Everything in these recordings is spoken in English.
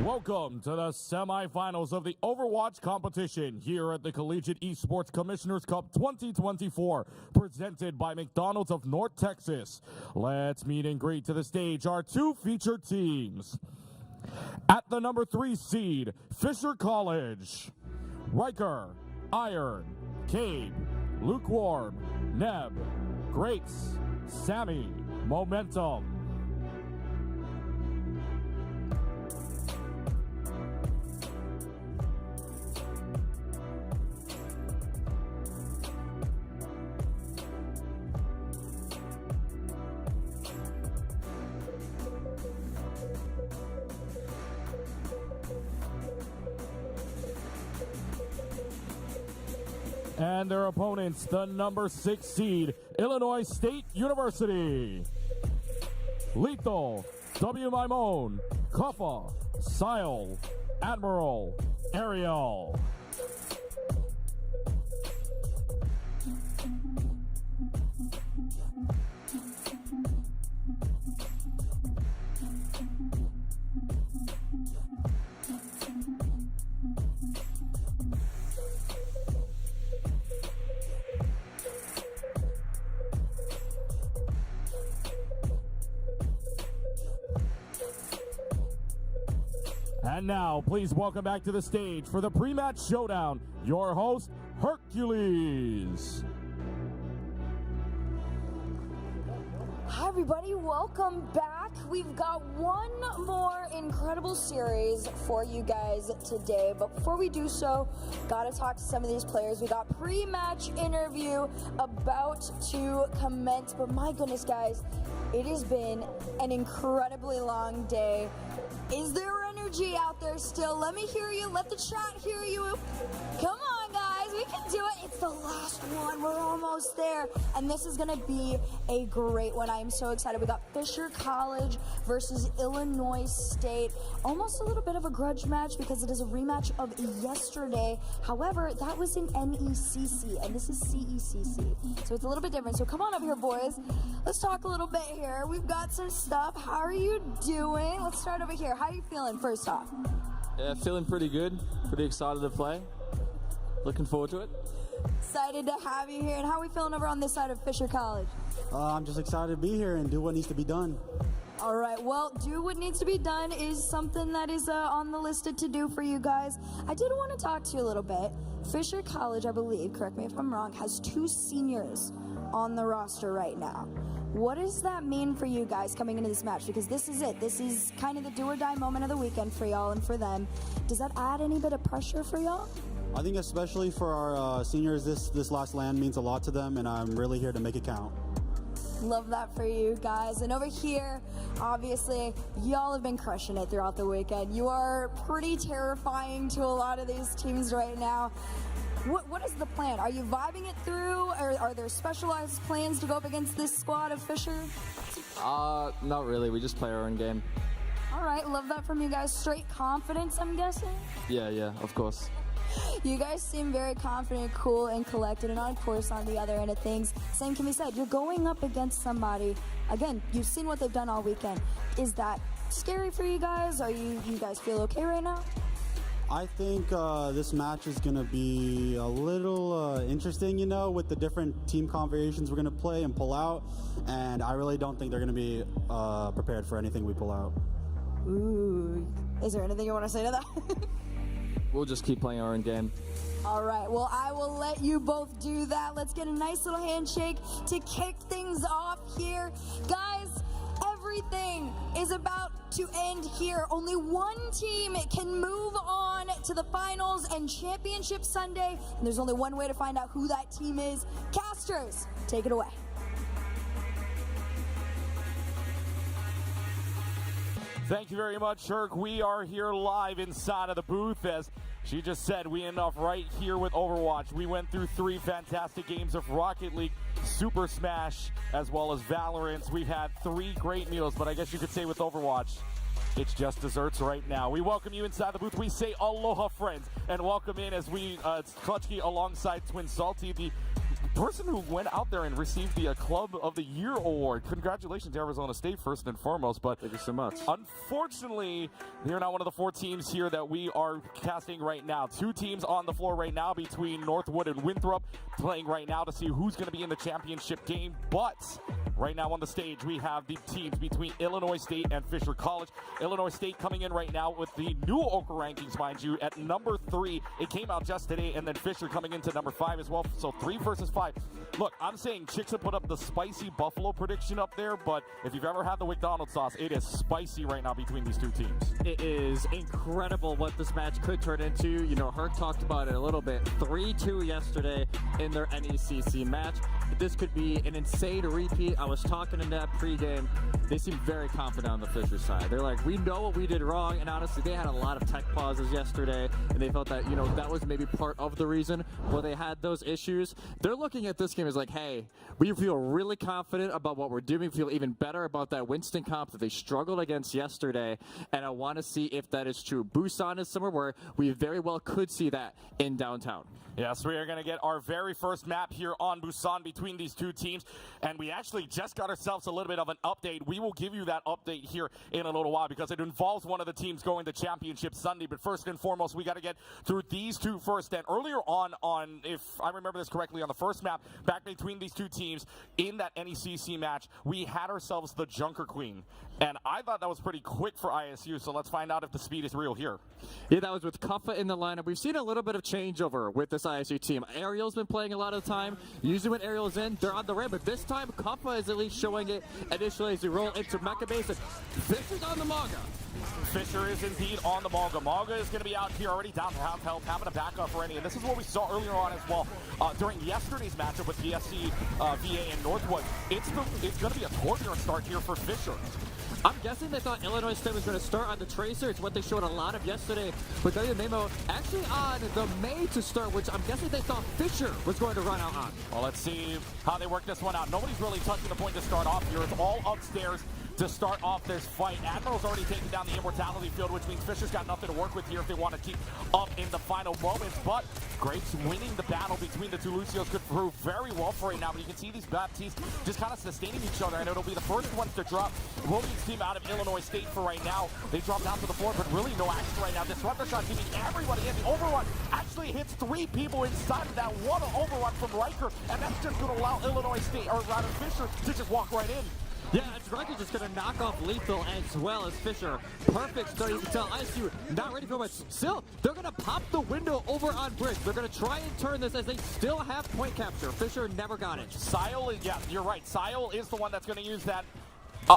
Welcome to the semifinals of the Overwatch competition here at the Collegiate Esports Commissioners Cup 2024, presented by McDonald's of North Texas. Let's meet and greet to the stage our two featured teams. At the number 3 seed, Fisher College, Riker, Iron, Cade, Lukewarm, Neb, Greats, Sammy, Momentum. And their opponents, the number 6 seed, Illinois State University. Lethal, W. Maimon, Kuffa, Sile, Admiral, Ariel. And now, please welcome back to the stage for the pre-match showdown, your host, Hercules. Hi everybody, welcome back. We've got one more incredible series for you guys today, but before we do so, gotta talk to some of these players. We got pre-match interview about to commence, but my goodness guys, it has been an incredibly long day. Is there energy out there still? Let me hear you. Let the chat hear you. Come on, guys. We can do it. It's the last one. We're almost there. And this is going to be a great one. I am so excited. We got Fisher College versus Illinois State. Almost a little bit of a grudge match because it is a rematch of yesterday. However, that was in NECC, and this is CECC. So it's a little bit different. So come on up here, boys. Let's talk a little bit here. We've got some stuff. How are you doing? Let's start over here. How are you feeling first off? Yeah, feeling pretty good. Pretty excited to play. Looking forward to it. Excited to have you here. And how are we feeling over on this side of Fisher College? I'm just excited to be here and do what needs to be done. All right, well, do what needs to be done is something that is on the listed to do for you guys. I did want to talk to you a little bit. Fisher College, I believe, correct me if I'm wrong, has 2 seniors on the roster right now. What does that mean for you guys coming into this match? Because this is it. This is kind of the do or die moment of the weekend for y'all and for them. Does that add any bit of pressure for y'all? I think especially for our seniors, this last land means a lot to them, and I'm really here to make it count. Love that for you guys. And over here, obviously, y'all have been crushing it throughout the weekend. You are pretty terrifying to a lot of these teams right now. What is the plan? Are you vibing it through, or are there specialized plans to go up against this squad of Fisher? Not really. We just play our own game. All right, love that from you guys. Straight confidence, I'm guessing? Yeah, of course. You guys seem very confident, cool, and collected, and of course, on the other end of things, same can be said. You're going up against somebody, again, you've seen what they've done all weekend. Is that scary for you guys? Are you guys feel okay right now? I think this match is going to be a little interesting, you know, with the different team combinations we're going to play and pull out, and I really don't think they're going to be prepared for anything we pull out. Ooh, is there anything you want to say to that? We'll just keep playing our own game. All right, well, I will let you both do that. Let's get a nice little handshake to kick things off here. Guys, everything is about to end here. Only one team can move on to the finals and championship Sunday, and there's only one way to find out who that team is. Casters, take it away. Thank you very much, Shirk. We are here live inside of the booth. As she just said, we end off right here with Overwatch. We went through 3 fantastic games of Rocket League, Super Smash, as well as Valorant. We've had 3 great meals, but I guess you could say with Overwatch, it's just desserts right now. We welcome you inside the booth. We say aloha, friends, and welcome in as we, Clutchkey alongside Twin Salty, the person who went out there and received the Club of the Year award. Congratulations to Arizona State first and foremost. But Thank you so much. Unfortunately, they're not one of the 4 teams here that we are casting right now. 2 teams on the floor right now between Northwood and Winthrop, playing right now to see who's going to be in the championship game. But right now on the stage, we have the teams between Illinois State and Fisher College. Illinois State coming in right now with the new Oka rankings, mind you, at number 3. It came out just today, and then Fisher coming into number 5 as well. So 3 versus 5. Look, I'm saying Chicks have put up the spicy Buffalo prediction up there, but if you've ever had the McDonald's sauce, it is spicy right now between these 2 teams. It is incredible what this match could turn into. You know, Herc talked about it a little bit. 3-2 yesterday in their NECC match. This could be an insane repeat. I was talking in that pregame. They seem very confident on the Fisher side. They're like, we know what we did wrong, and honestly, they had a lot of tech pauses yesterday, and they felt that, you know, that was maybe part of the reason why they had those issues. They're looking at this game as like, hey, we feel really confident about what we're doing, feel even better about that Winston comp that they struggled against yesterday, and I want to see if that is true. Busan is somewhere where we very well could see that in downtown. Yes, we are going to get our very first map here on Busan between these 2 teams, and we actually just got ourselves a little bit of an update. We will give you that update here in a little while because it involves one of the teams going to championship Sunday. But first and foremost, we got to get through these 2 first. And earlier on, if I remember this correctly, on the first map back between these 2 teams in that NECC match, we had ourselves the Junker Queen. And I thought that was pretty quick for ISU, so let's find out if the speed is real here. Yeah, that was with Kuffa in the lineup. We've seen a little bit of changeover with this ISU team. Ariel's been playing a lot of the time. Usually when Ariel's in, they're on the rim, but this time Kuffa is at least showing it initially as we roll into Mecha Base. And Fisher's on the Manga. Fisher is indeed on the Manga. Manga is going to be out here already down to half health, having a backup for any. And this is what we saw earlier on as well during yesterday's matchup with BSC, VA, and Northwood. It's going to be a courtyard start here for Fisher. I'm guessing they thought Illinois State was going to start on the Tracer. It's what they showed a lot of yesterday with WMAMO actually on the May to start, which I'm guessing they thought Fisher was going to run out on. Well, let's see how they work this one out. Nobody's really touching the point to start off here. It's all upstairs to start off this fight. Admiral's already taken down the Immortality field, which means Fisher's got nothing to work with here if they want to keep up in the final moments. But Grapes winning the battle between the 2 Lucios could prove very well for right now. But you can see these Baptistes just kind of sustaining each other. I know it'll be the first ones to drop. Williams team out of Illinois State for right now. They drop down to the floor, but really no action right now. Disruptor shot giving everybody in. The overrun actually hits 3 people inside of that. What an overrun from Riker. And that's just going to allow Illinois State, or rather Fisher, to just walk right in. Yeah, it's Riker just going to knock off Lethal as well as Fisher. Perfect start. You can tell ISU not ready for much. Still, they're going to pop the window over on Bridge. They're going to try and turn this as they still have point capture. Fisher never got it. Sile, yeah, you're right. Sile is the one that's going to use that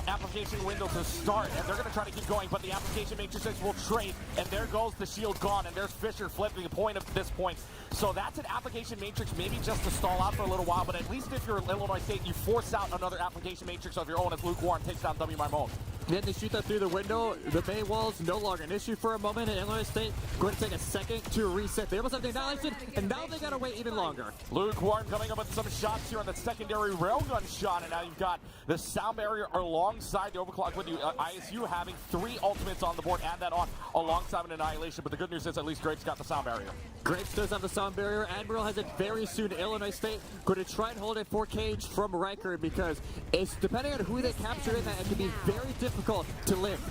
application window to start, and they're going to try to keep going, but the application matrix will trade, and there goes the shield gone, and there's Fisher flipping the point at this point. So that's an application matrix, maybe just to stall out for a little while, but at least if you're Illinois State, you force out another application matrix of your own as Lukewarm takes down W. Marmon. Then they shoot that through the window. The Bay Wall's no longer an issue for a moment, and Illinois State going to take a second to reset. They almost have the annihilation, and now they got to wait even longer. Lukewarm coming up with some shots here on the secondary railgun shot, and now you've got the sound barrier alongside the overclock with you. ISU having 3 ultimates on the board, add that on alongside an annihilation, but the good news is at least Grapes got the sound barrier. Grapes does have the sound barrier. Admiral has it very soon. Illinois State going to try and hold it for Cage from Riker because it's depending on who they capture in that, it can be very difficult to live.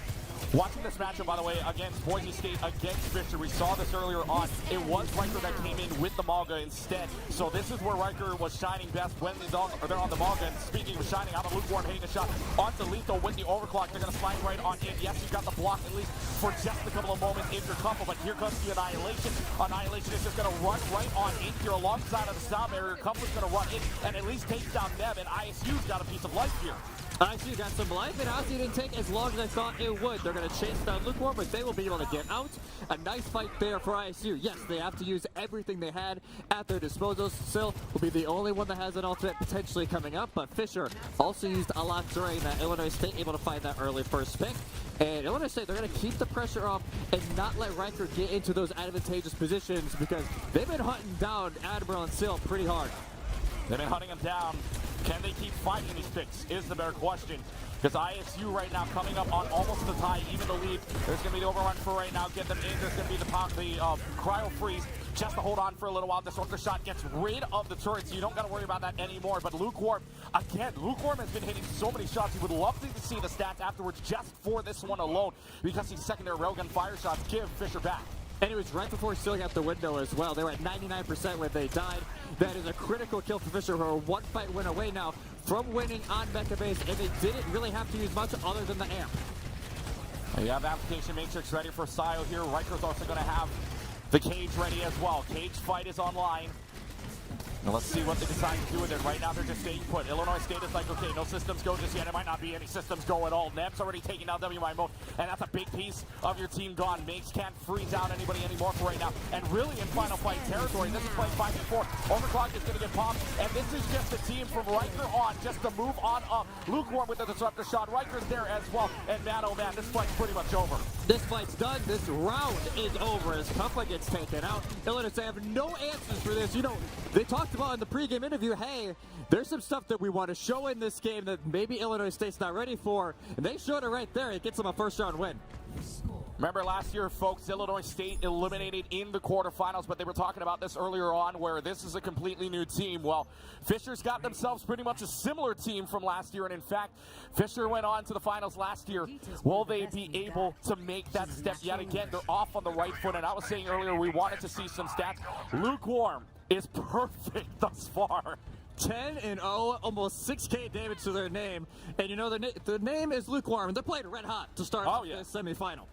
Watching this matchup, by the way, against Boise State, against Fisher, we saw this earlier on. It was Riker that came in with the Malga instead. So this is where Riker was shining best when they're on the Malga. And speaking of shining, out of Lukewarm hitting a shot onto Lethal with the overclock. They're going to slide right on in. Yes, you got the block at least for just a couple of moments in your couple, but here comes the Annihilation. Annihilation is just going to run right on in here alongside of the sound barrier. Couple's going to run in and at least takes down Neb, and ISU's got a piece of life here. ISU got some life, and honestly, it didn't take as long as I thought it would. They're going to chase down Lukewarm, but they will be able to get out. A nice fight there for ISU. Yes, they have to use everything they had at their disposal. Still will be the only one that has an ultimate potentially coming up, but Fisher also used a lot during that. Illinois State able to find that early first pick. And Illinois State, they're going to keep the pressure up and not let Riker get into those advantageous positions because they've been hunting down Admiral and Sill pretty hard. They've been hunting him down. Can they keep fighting these picks is the better question. Because ISU right now coming up on almost the tie, even the lead. There's going to be the overrun for right now. Get them in. There's going to be the cryo freeze just to hold on for a little while. Disruptor shot gets rid of the turret, so you don't got to worry about that anymore. But Lukewarm, again, Lukewarm has been hitting so many shots. You would love to see the stats afterwards just for this one alone, because these secondary railgun fire shots give Fisher back. And it was right before sealing out the window as well. They were at 99% when they died. That is a critical kill for Fisher, who are one fight win away now from winning on Mecha Base, and they didn't really have to use much other than the amp. You have Application Matrix ready for Sio here. Riker's also going to have the cage ready as well. Cage fight is online. Now let's see what they decide to do with it. Right now they're just staying put. Illinois State is like, okay, no systems go just yet. It might not be any systems go at all. Neb's already taking down WI Mode, and that's a big piece of your team gone. Makes can't freeze out anybody anymore for right now. And really in final fight territory, this is playing 5v4. Overclock is going to get popped, and this is just a team from Riker on just to move on up. Lukewarm with the disruptor shot. Riker's there as well. And man, oh man, this fight's pretty much over. This fight's done. This round is over as Kuffa gets taken out. Illinois State have no answers for this. You know, they talked about in the pregame interview, hey, there's some stuff that we want to show in this game that maybe Illinois State's not ready for. And they showed it right there. It gets them a first round win. Remember last year, folks, Illinois State eliminated in the quarterfinals, but they were talking about this earlier on where this is a completely new team. Well, Fisher's got themselves pretty much a similar team from last year, and in fact, Fisher went on to the finals last year. Will they be able to make that step yet again? They're off on the right foot, and I was saying earlier we wanted to see some stats. Lukewarm is perfect thus far. 10-0, almost 6K damage to their name. And you know, the name is Lukewarm. They're playing red hot to start this semifinal.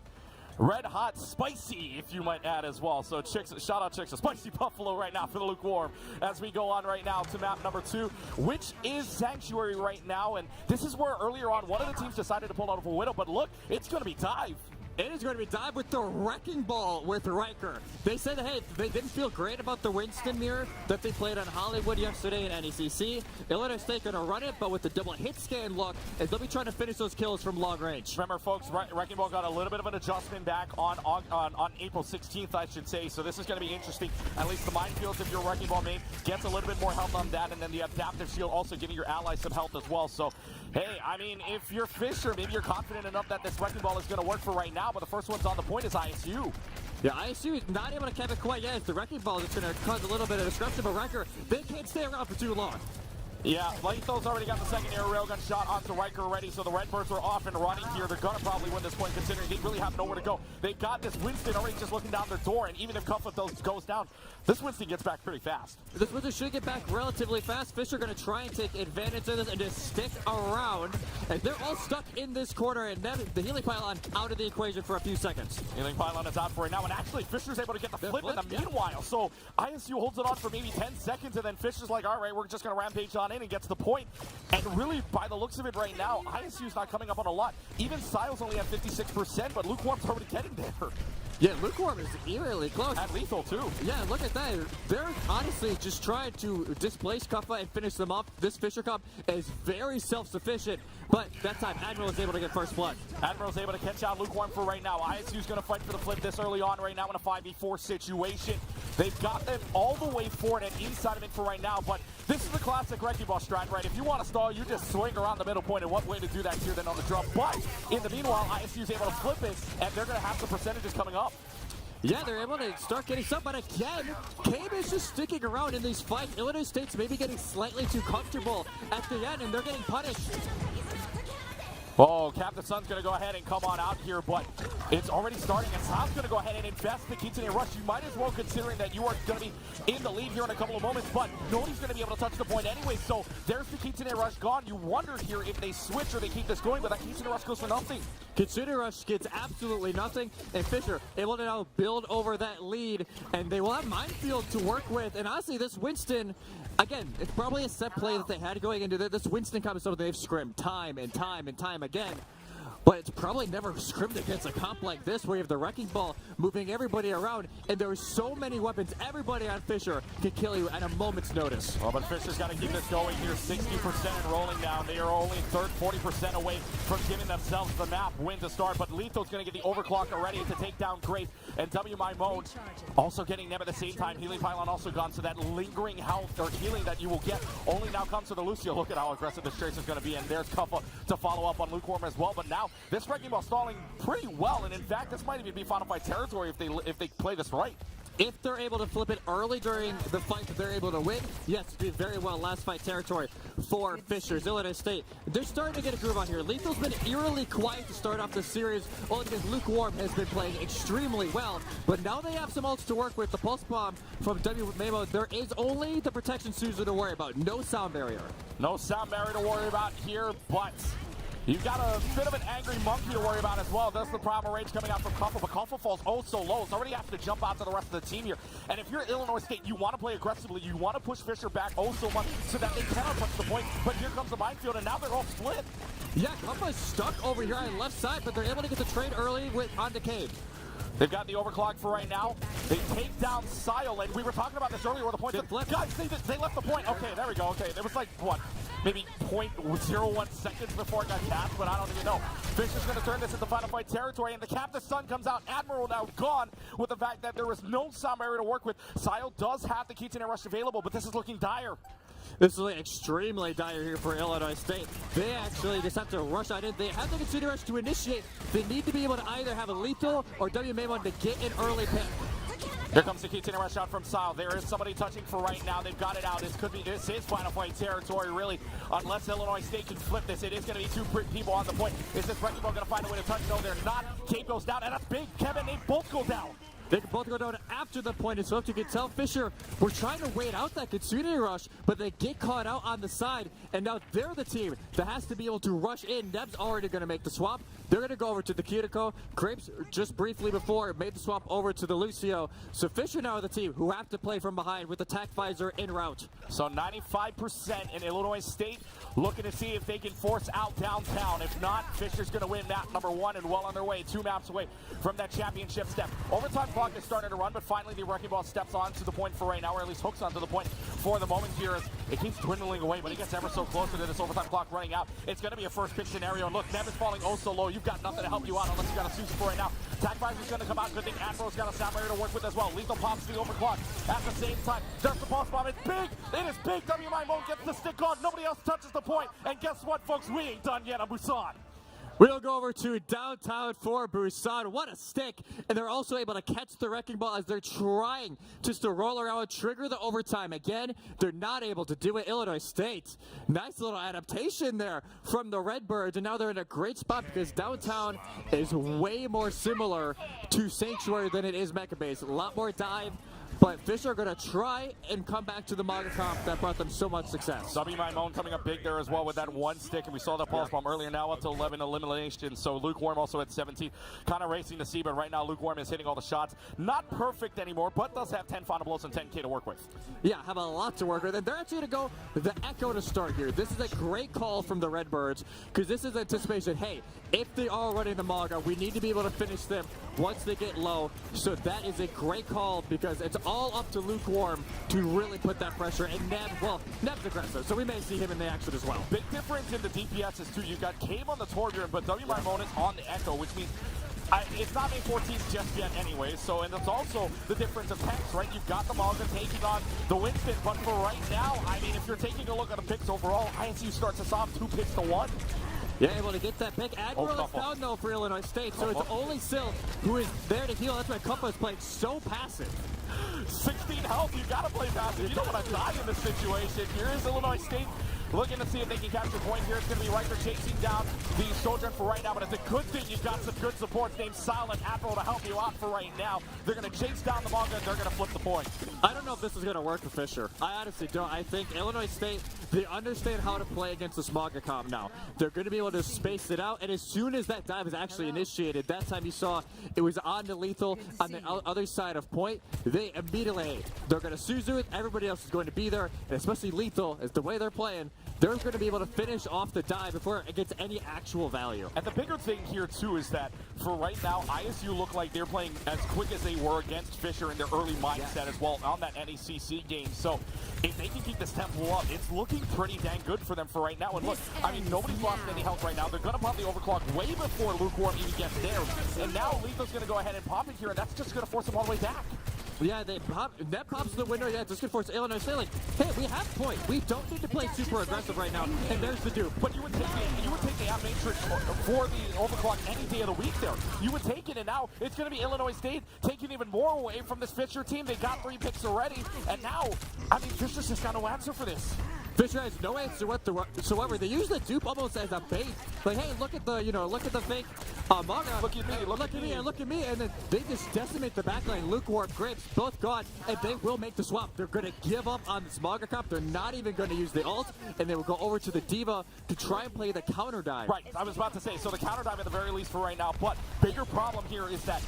Red hot, spicy, if you might add as well. So shout out Chicks, a spicy Buffalo right now for the Lukewarm as we go on right now to map number 2, which is Sanctuary right now. And this is where earlier on one of the teams decided to pull out of a Widow, but look, it's going to be Dive. It is going to be Dive with the Wrecking Ball with Riker. They said, hey, they didn't feel great about the Winston mirror that they played on Hollywood yesterday in NECC. Illinois State going to run it, but with the double hit scan look, and they'll be trying to finish those kills from long range. Remember, folks, Wrecking Ball got a little bit of an adjustment back on April 16th, I should say. So this is going to be interesting. At least the minefields, if you're a Wrecking Ball main, gets a little bit more health on that, and then the adaptive shield also giving your allies some health as well. So, hey, I mean, if you're Fisher, maybe you're confident enough that this Wrecking Ball is going to work for right now, but the first one's on the point is ISU. Yeah, ISU is not able to keep it quite yet. It's the Wrecking Ball that's going to cause a little bit of disruption, but Riker, they can't stay around for too long. Yeah, Letho's already got the secondary railgun shot onto Riker already, so the Redbirds are off and running here. They're going to probably win this point, considering they really have nowhere to go. They've got this Winston already just looking down their door, and even if Cufflet goes down, this Winston gets back pretty fast. This Winston should get back relatively fast. Fisher going to try and take advantage of this and just stick around. And they're all stuck in this corner, and then the healing pylon out of the equation for a few seconds. Healing pylon is out for right now, and actually Fisher's able to get the flip in the meanwhile. So ISU holds it on for maybe 10 seconds, and then Fisher's like, all right, we're just going to rampage on in and gets the point. And really, by the looks of it right now, ISU's not coming up on a lot. Even Styles only at 56%, but Lukewarm's already getting there. Yeah, Lukewarm is eerily close. And lethal, too. Yeah, look at that. They're honestly just trying to displace Kuffa and finish them off. This Fisher Cup is very self-sufficient, but that time Admiral is able to get first blood. Admiral's able to catch out Lukewarm for right now. ISU's going to fight for the flip this early on right now in a 5v4 situation. They've got them all the way forward and inside of it for right now, but this is the classic Wrecking Ball strat, right? If you want to stall, you just swing around the middle point, and what way to do that here than on the drop. But in the meanwhile, ISU's able to flip it, and they're going to have the percentages coming up. Yeah, they're able to start getting some, but again, Cave is just sticking around in these fights. Illinois State's maybe getting slightly too comfortable at the end, and they're getting punished. Oh, Captain Sun's going to go ahead and come on out here, but it's already starting, and Sam's going to go ahead and invest the Kitsune Rush. You might as well, considering that you are going to be in the lead here in a couple of moments, but nobody's going to be able to touch the point anyway, so there's the Kitsune Rush gone. You wonder here if they switch or they keep this going, but that Kitsune Rush goes for nothing. Kitsune Rush gets absolutely nothing, and Fisher able to now build over that lead, and they will have Minefield to work with, and honestly, this Winston, again, it's probably a set play that they had going into this Winston comp is something they've scrimmed time and time and time again. But it's probably never scrimmed against a comp like this where you have the Wrecking Ball moving everybody around, and there are so many weapons. Everybody on Fisher can kill you at a moment's notice. Well, but Fisher's got to keep this going here. 60% and rolling down. They are only 40% away from giving themselves the map win to start. But Letho's going to get the overclock already to take down Grace. And WI Mode also getting them at the same time. Healing Pylon also gone, so that lingering health or healing that you will get only now comes to the Lucio. Look at how aggressive this Trace is going to be. And there's Kuffa to follow up on Lukewarm as well. But now this Wrecking Ball stalling pretty well, and in fact, this might even be Final Fight territory if they play this right. If they're able to flip it early during the fight that they're able to win, yes, did very well last fight territory for Fishers. Illinois State, they're starting to get a groove on here. Lethal's been eerily quiet to start off the series, only because Lukewarm has been playing extremely well. But now they have some ults to work with. The Pulse Bomb from Memo, there is only the protection Suzu to worry about. No sound barrier. No sound barrier to worry about here, but you've got a bit of an angry monkey to worry about as well. That's the primal rage coming out from Kuffel, but Kuffel falls oh so low. It's already has to jump out to the rest of the team here. And if you're Illinois State, you want to play aggressively. You want to push Fisher back oh so much so that they cannot touch the point. But here comes the minefield, and now they're all split. Yeah, Kuffel is stuck over here on the left side, but they're able to get the trade early on Decade. They've got the overclock for right now. They take down Sile, and we were talking about this earlier where the points... Guys, they left the point. Okay, there we go. Okay, it was like, what, maybe 0.01 seconds before it got capped, but I don't even know. Fisher's going to turn this into final fight territory, and the Captain Sun comes out. Admiral now gone with the fact that there was no sound barrier to work with. Sile does have the Keychain Rush available, but this is looking dire. This is extremely dire here for Illinois State. They actually just have to rush on in. They have the Keychain Rush to initiate. They need to be able to either have a lethal or WMA1 to get an early pick. Here comes the Keychain Rush out from Sile. There is somebody touching for right now. They've got it out. This is final fight territory, really. Unless Illinois State can flip this, it is going to be two people on the point. Is this Wrecking Ball going to find a way to touch? No, they're not. Cape goes down, and that's big. Kevin, they both go down. They can both go down after the point, and so if you can tell Fisher, we're trying to wait out that Kitsune rush, but they get caught out on the side, and now they're the team that has to be able to rush in. Neb's already going to make the swap. They're going to go over to the Cutico. Grapes, just briefly before, made the swap over to the Lucio. So Fisher now are the team who have to play from behind with the Tac Visor en route. So 95% in Illinois State, looking to see if they can force out downtown. If not, Fisher's going to win map number 1 and well on their way, 2 maps away from that championship step. Overtime clock is starting to run, but finally the Wrecking Ball steps on to the point for right now, or at least hooks onto the point for the moment here as it keeps dwindling away, but it gets ever so closer to this overtime clock running out. It's going to be a first pick scenario. And look, Nev is falling oh so low. You've got nothing to help you out unless you got a Susan for right now. Tac Visor's going to come out. Good thing Admiral's got a sound barrier to work with as well. Lethal pops the overclock at the same time. Just the pulse bomb. It's big. It is big. WMI gets the stick on. Nobody else touches the point. And guess what, folks? We ain't done yet on Busan. We'll go over to downtown for Busan. What a stick. And they're also able to catch the Wrecking Ball as they're trying just to roll around, trigger the overtime. Again, they're not able to do it. Illinois State, nice little adaptation there from the Redbirds. And now they're in a great spot because downtown is way more similar to Sanctuary than it is Mecha Base. A lot more dive. But Fisher are going to try and come back to the Maga comp that brought them so much success. WMI coming up big there as well with that one stick, and we saw that pulse bomb earlier, now up to 11 eliminations. So Lukewarm also at 17, kind of racing to see, but right now Lukewarm is hitting all the shots. Not perfect anymore, but does have 10 final blows and 10K to work with. Yeah, have a lot to work with. And they're actually going to go the Echo to start here. This is a great call from the Redbirds because this is anticipation. Hey, if they are running the Maga, we need to be able to finish them once they get low. So that is a great call because it's all up to Lukewarm to really put that pressure. And Neb, well, Neb's aggressive, so we may see him in the action as well. Big difference in the DPSs too. You've got Cave on the Torbjorn, but WMI is on the Echo, which means it's not made 14 just yet anyway. So, and it's also the difference of tanks, right? You've got the Malga taking on the Winston, but for right now, I mean, if you're taking a look at the picks overall, ISU starts us off 2 picks to 1. Yeah, able to get that pick. Admiral is found though for Illinois State, so it's only Sil who is there to heal. That's why Kuppa is playing so passive. 16 health, you gotta play passive. You don't want to die in this situation. Here is Illinois State looking to see if they can capture point here. It's going to be Riker chasing down the Sojourn for right now, but it's a good thing you've got some good supports named Silent Admiral to help you out for right now. They're going to chase down the Manga, and they're going to flip the point. I don't know if this is going to work for Fisher. I honestly don't. I think Illinois State, they understand how to play against this Manga comp now. They're going to be able to space it out, and as soon as that dive is actually initiated, that time you saw it was on the lethal on the other side of point, they immediately, they're going to Suzu it, everybody else is going to be there, and especially lethal, is the way they're playing, they're going to be able to finish off the dive before it gets any actual value. And the bigger thing here, too, is that for right now, ISU look like they're playing as quick as they were against Fisher in their early mindset as well on that NECC game. So if they can keep this tempo up, it's looking pretty dang good for them for right now. And look, I mean, nobody's lost any health right now. They're going to pop the overclock way before Lukewarm even gets there. And now Lethal's going to go ahead and pop it here, and that's just going to force them all the way back. Yeah, that pops the window. Yeah, just gonna force Illinois State. Like, hey, we have point. We don't need to play super aggressive right now. And there's the dupe. But you would take the out matrix for the overclock any day of the week there. You would take it, and now it's going to be Illinois State taking even more away from this Fisher team. They got 3 picks already, and now, I mean, Fisher's just got no answer for this. Fisher has no answer whatsoever. They use the dupe almost as a bait. Like, hey, look at the fake Maga. Look at me, look at me. And then they just decimate the backline. Lukewarm, Grapes, both gone, and they will make the swap. They're going to give up on this Maga comp. They're not even going to use the ult, and they will go over to the Diva to try and play the counter dive. Right, I was about to say, so the counter dive at the very least for right now, but bigger problem here is that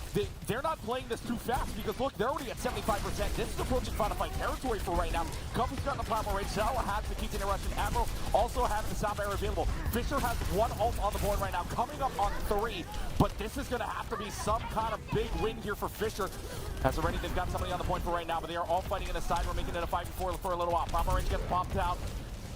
they're not playing this too fast because, look, they're already at 75%. This is approaching final fight territory for right now. Cup has gotten the primal rate. Shala has the Keaton Russian. Admiral also has the sound barrier available. Fisher has 1 ult on the board right now, coming up on 3, but this is going to have to be some kind of big win here for Fisher. As already, they've got somebody on the point for right now, but they are all fighting in the side. We're making it a 5v4 for a little while. Primal Rage gets popped out.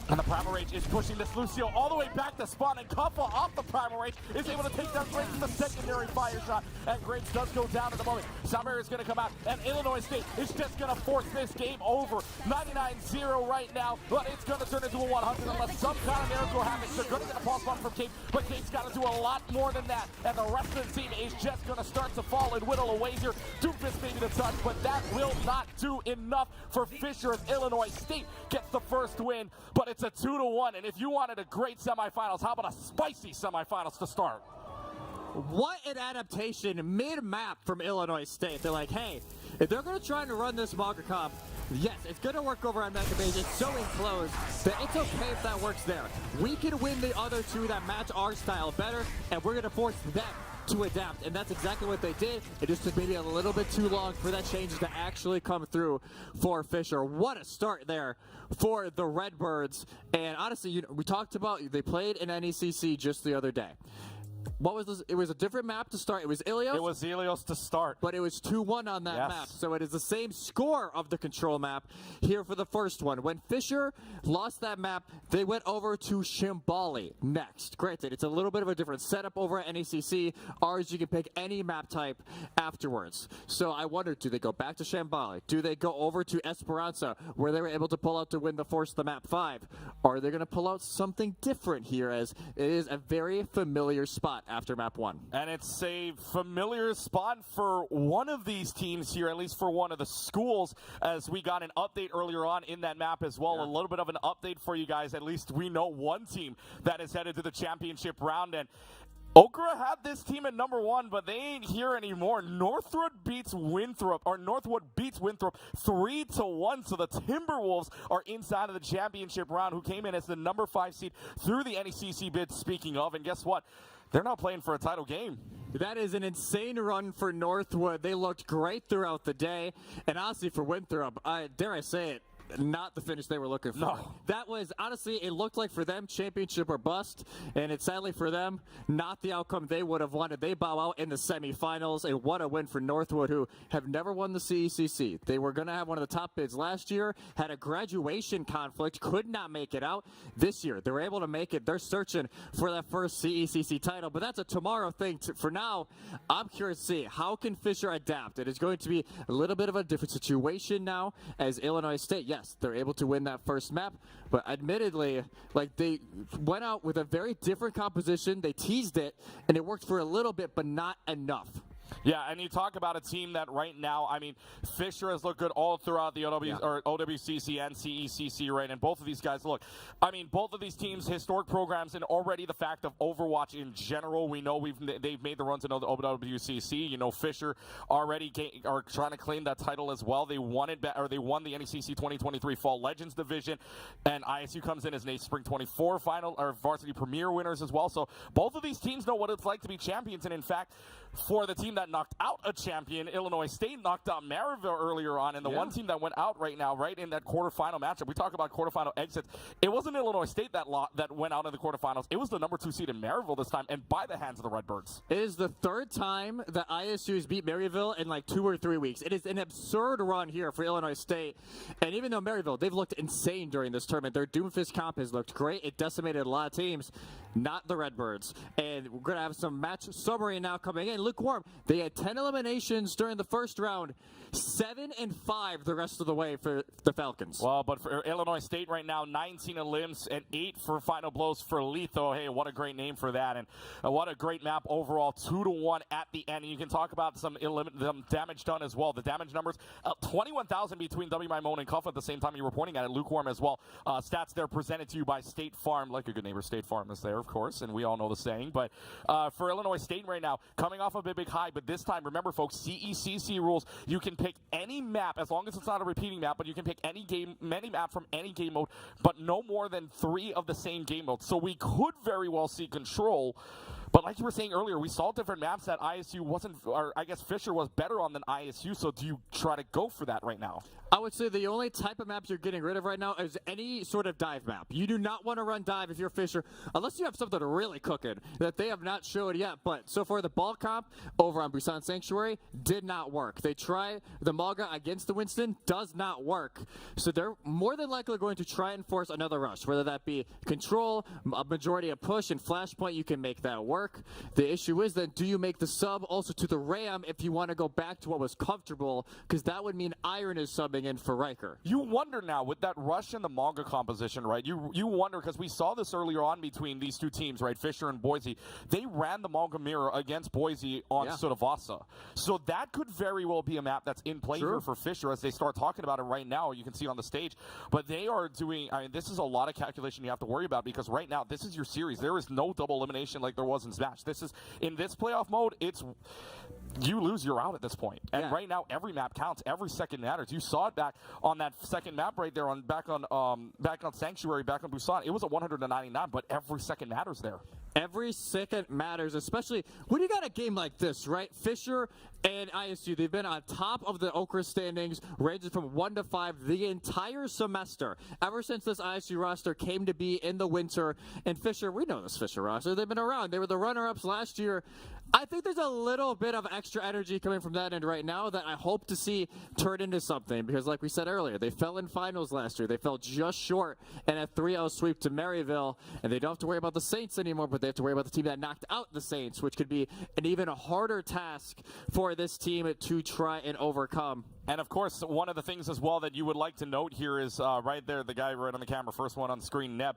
And the Primal Rage is pushing this Lucio all the way back to spawn, and Kuffa off the Primal Rage is able to take down Grapes with the secondary fire shot, and Grapes does go down at the moment. Saber is going to come out, and Illinois State is just going to force this game over. 99-0 right now, but it's going to turn into a 100 unless some kind of miracle happens. They're going to get a pulse bomb from Cape, but Cape's got to do a lot more than that, and the rest of the team is just going to start to fall and whittle away here. Doofus maybe the touch, but that will not do enough for Fisher as Illinois State gets the first win, but it's a 2-1, and if you wanted a great semifinals, how about a spicy semifinals to start? What an adaptation mid-map from Illinois State. They're like, hey, if they're going to try to run this Maga comp, yes, it's going to work over on Mega Base. It's so enclosed that it's okay if that works there. We can win the other two that match our style better, and we're going to force them to adapt, and that's exactly what they did. It just took maybe a little bit too long for that change to actually come through for Fisher. What a start there for the Redbirds. And honestly, we talked about they played in NECC just the other day. What was this? It was a different map to start. It was Ilios? It was Ilios to start. But it was 2-1 on that map. So it is the same score of the control map here for the first one. When Fisher lost that map, they went over to Shambali next. Granted, it's a little bit of a different setup over at NECC. Ours, you can pick any map type afterwards. So I wondered, do they go back to Shambali? Do they go over to Esperanza, where they were able to pull out to win the Force the Map 5? Or are they going to pull out something different here, as it is a very familiar spot after map 1. And it's a familiar spot for one of these teams here, at least for one of the schools, as we got an update earlier on in that map as well. Yeah. A little bit of an update for you guys. At least we know one team that is headed to the championship round, and Okra had this team at number 1, but they ain't here anymore. Northwood beats Winthrop 3-1. So the Timberwolves are inside of the championship round, who came in as the number 5 seed through the NECC bid, speaking of. And guess what? They're not playing for a title game. That is an insane run for Northwood. They looked great throughout the day. And honestly, for Winthrop, dare I say it, not the finish they were looking for. No. That was, honestly, it looked like for them, championship or bust, and it's sadly for them, not the outcome they would have wanted. They bow out in the semifinals, and what a win for Northwood, who have never won the CECC. They were going to have one of the top bids last year, had a graduation conflict, could not make it out. This year, they were able to make it. They're searching for that first CECC title, but that's a tomorrow thing. For now, I'm curious to see, how can Fisher adapt? It is going to be a little bit of a different situation now, as Illinois State, yes, they're able to win that first map, but admittedly, like, they went out with a very different composition. They teased it, and it worked for a little bit, but not enough. Yeah, and you talk about a team that right now, I mean, Fisher has looked good all throughout the OWCC and CECC, right? And both of these guys, look, I mean, both of these teams, historic programs, and already the fact of Overwatch in general, we know they've made the runs in the OWCC. You know, Fisher already are trying to claim that title as well. They won it, or they won the NECC 2023 Fall Legends Division, and ISU comes in as Nate Spring 24 final or varsity premier winners as well. So both of these teams know what it's like to be champions, and in fact, for the team that knocked out a champion, Illinois State knocked out Maryville earlier on, and the one team that went out right now, right in that quarterfinal matchup, we talk about quarterfinal exits, it wasn't Illinois State that went out in the quarterfinals. It was the number 2 seed in Maryville this time, and by the hands of the Redbirds. It is the 3rd time that ISU has beat Maryville in like 2 or 3 weeks. It is an absurd run here for Illinois State, and even though Maryville, they've looked insane during this tournament, their Doomfist comp has looked great. It decimated a lot of teams. not the Redbirds. And we're going to have some match summary now coming in. Lukewarm, they had 10 eliminations during the first round, 7-5 the rest of the way for the Falcons. Well, but for Illinois State right now, 19 elims and 8 for final blows for Letho. Hey, what a great name for that. And what a great map overall, 2-1 at the end. And you can talk about some damage done as well. The damage numbers, 21,000 between WMI and Cuff at the same time you were pointing at it. Lukewarm as well. Stats there presented to you by State Farm, like a good neighbor. State Farm is there, of course, and we all know the saying. But for Illinois State right now, coming off of a big high, but this time, remember, folks, CECC rules. You can pick any map, as long as it's not a repeating map, but you can pick any map from any game mode, but no more than 3 of the same game mode. So we could very well see Control. But like you were saying earlier, we saw different maps that ISU wasn't, or I guess Fisher was better on than ISU, so do you try to go for that right now? I would say the only type of maps you're getting rid of right now is any sort of dive map. You do not want to run dive if you're Fisher, unless you have something really cooking that they have not showed yet. But so far, the ball comp over on Busan Sanctuary did not work. They try the Malga against the Winston, does not work. So they're more than likely going to try and force another rush, whether that be Control, a majority of push, and Flashpoint, you can make that work. The issue is then, do you make the sub also to the Ram if you want to go back to what was comfortable? Because that would mean Iron is subbing in for Riker. You wonder now with that rush and the Malga composition, right? You wonder, because we saw this earlier on between these two teams, right? Fisher and Boise. They ran the Malga mirror against Boise on Sudavasa. So that could very well be a map that's in play here for Fisher as they start talking about it right now. You can see on the stage. But they are doing, I mean, this is a lot of calculation you have to worry about, because right now, this is your series. There is no double elimination like there was in Smash. This is, in this playoff mode, it's, you lose, you're out at this point. And right now, every map counts. Every second matters. You saw it back on that second map right there, back on Sanctuary, back on Busan. It was a 199, but every second matters there. Every second matters, especially when you got a game like this, right? Fisher and ISU, they've been on top of the Okra standings, ranging from 1 to 5 the entire semester. Ever since this ISU roster came to be in the winter. And Fisher, we know this Fisher roster. They've been around. They were the runner-ups last year. I think there's a little bit of extra energy coming from that end right now that I hope to see turn into something, because like we said earlier, they fell in finals last year. They fell just short in a 3-0 sweep to Maryville, and they don't have to worry about the Saints anymore, but they have to worry about the team that knocked out the Saints, which could be an even harder task for this team to try and overcome. And, of course, one of the things as well that you would like to note here is right there, the guy right on the camera, first one on screen, Neb,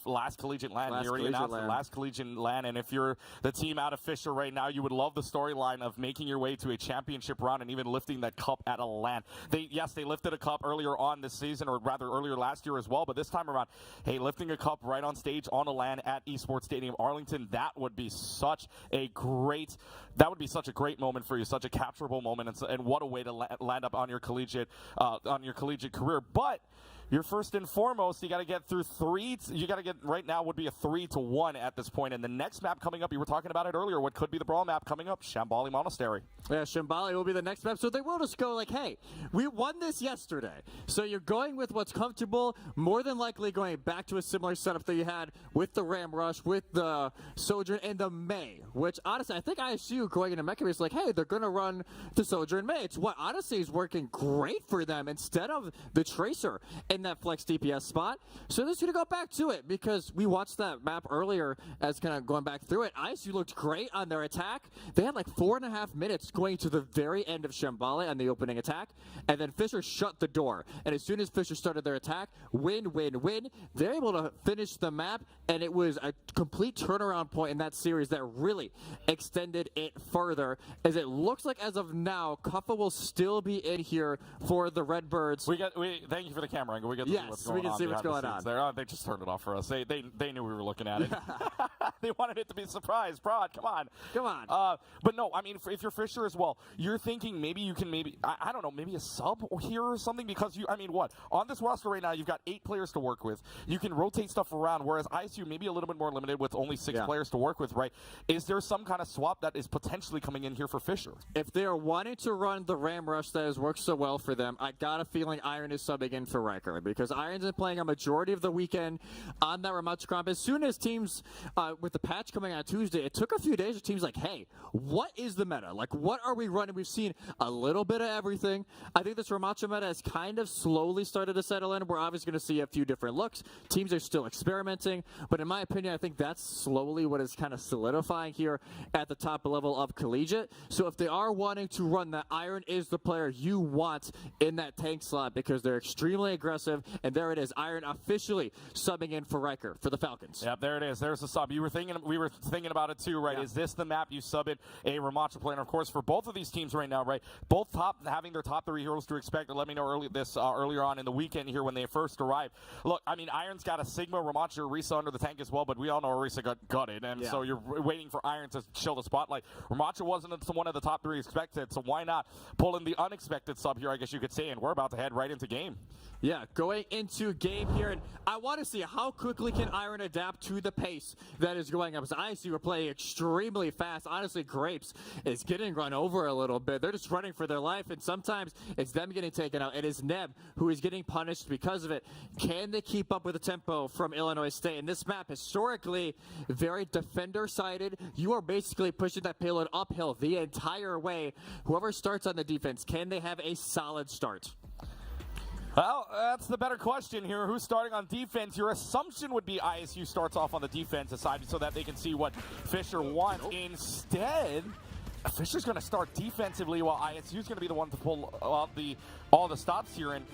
last collegiate LAN. He already announced the last collegiate LAN. And if you're the team out of Fisher right now, you would love the storyline of making your way to a championship round and even lifting that cup at a LAN. They lifted a cup earlier on this season, or rather earlier last year as well. But this time around, hey, lifting a cup right on stage on a LAN at Esports Stadium Arlington, that would be such a great moment for you, such a capturable moment, and what a way to land up on your collegiate career. But you're first and foremost, you got to get through 3. You got to get, right now would be a 3-1 at this point. And the next map coming up, you were talking about it earlier, what could be the brawl map coming up, Shambali Monastery. Yeah, Shambali will be the next map. So they will just go like, hey, we won this yesterday. So you're going with what's comfortable, more than likely going back to a similar setup that you had with the Ram Rush, with the Sojourn, and the May, which honestly, I think ISU going into Mecca is like, hey, they're going to run the Sojourn May. It's what honestly is working great for them instead of the Tracer in that flex DPS spot. So they're just going to go back to it, because we watched that map earlier as kind of going back through it. ISU looked great on their attack. They had like 4.5 minutes going to the very end of Shambali on the opening attack, and then Fisher shut the door. And as soon as Fisher started their attack, win. They're able to finish the map, and it was a complete turnaround point in that series that really extended it further, as it looks like as of now, Kuffa will still be in here for the Redbirds. Thank you for the camera angle. We get to see what's going on. There. Oh, they just turned it off for us. They knew we were looking at it. They wanted it to be a surprise. Prod, come on. But no, I mean, if you're Fisher as well, you're thinking maybe you can I don't know, maybe a sub here or something, because on this roster right now, you've got 8 players to work with. You can rotate stuff around, whereas ISU maybe a little bit more limited with only 6 players to work with, right? Is there some kind of swap that is potentially coming in here for Fisher? If they are wanting to run the Ram Rush that has worked so well for them, I got a feeling Iron is subbing in for Riker. scary because Iron's been playing a majority of the weekend on that rematch comp. As soon as teams, with the patch coming out Tuesday, it took a few days of teams like, hey, what is the meta? Like, what are we running? We've seen a little bit of everything. I think this Ramacha meta has kind of slowly started to settle in. We're obviously going to see a few different looks. Teams are still experimenting, but in my opinion, I think that's slowly what is kind of solidifying here at the top level of collegiate. So if they are wanting to run that, Iron is the player you want in that tank slot because they're extremely aggressive, and there it is. Iron officially subbing in for Riker for the Falcons. Yep, there it is. There's the sub. We were thinking about it too, right? Yeah. Is this the map you sub in a Ramacha player? And of course, for both of these teams right now, right? Both having their top 3 heroes to expect. Let me know earlier on in the weekend here when they first arrived. Look, I mean, Iron's got a Sigma, Ramacha, Orisa under the tank as well, but we all know Orisa got gutted, and so you're waiting for Iron to show the spotlight. Ramacha wasn't one of the top 3 expected, so why not pull in the unexpected sub here, I guess you could say, and we're about to head right into game. Yeah, going into game here, and I want to see how quickly can Iron adapt to the pace that is going up. As ISU are playing extremely fast. Honestly, Grapes is getting run over a little bit. They're just running for their life, and sometimes it's them getting taken out. It is Neb who is getting punished because of it. Can they keep up with the tempo from Illinois State? And this map, historically, very defender-sided. You are basically pushing that payload uphill the entire way. Whoever starts on the defense, can they have a solid start? Well, that's the better question here. Who's starting on defense? Your assumption would be ISU starts off on the defensive side so that they can see what Fisher wants. Instead, Fisher's going to start defensively while ISU's going to be the one to pull all the stops here. And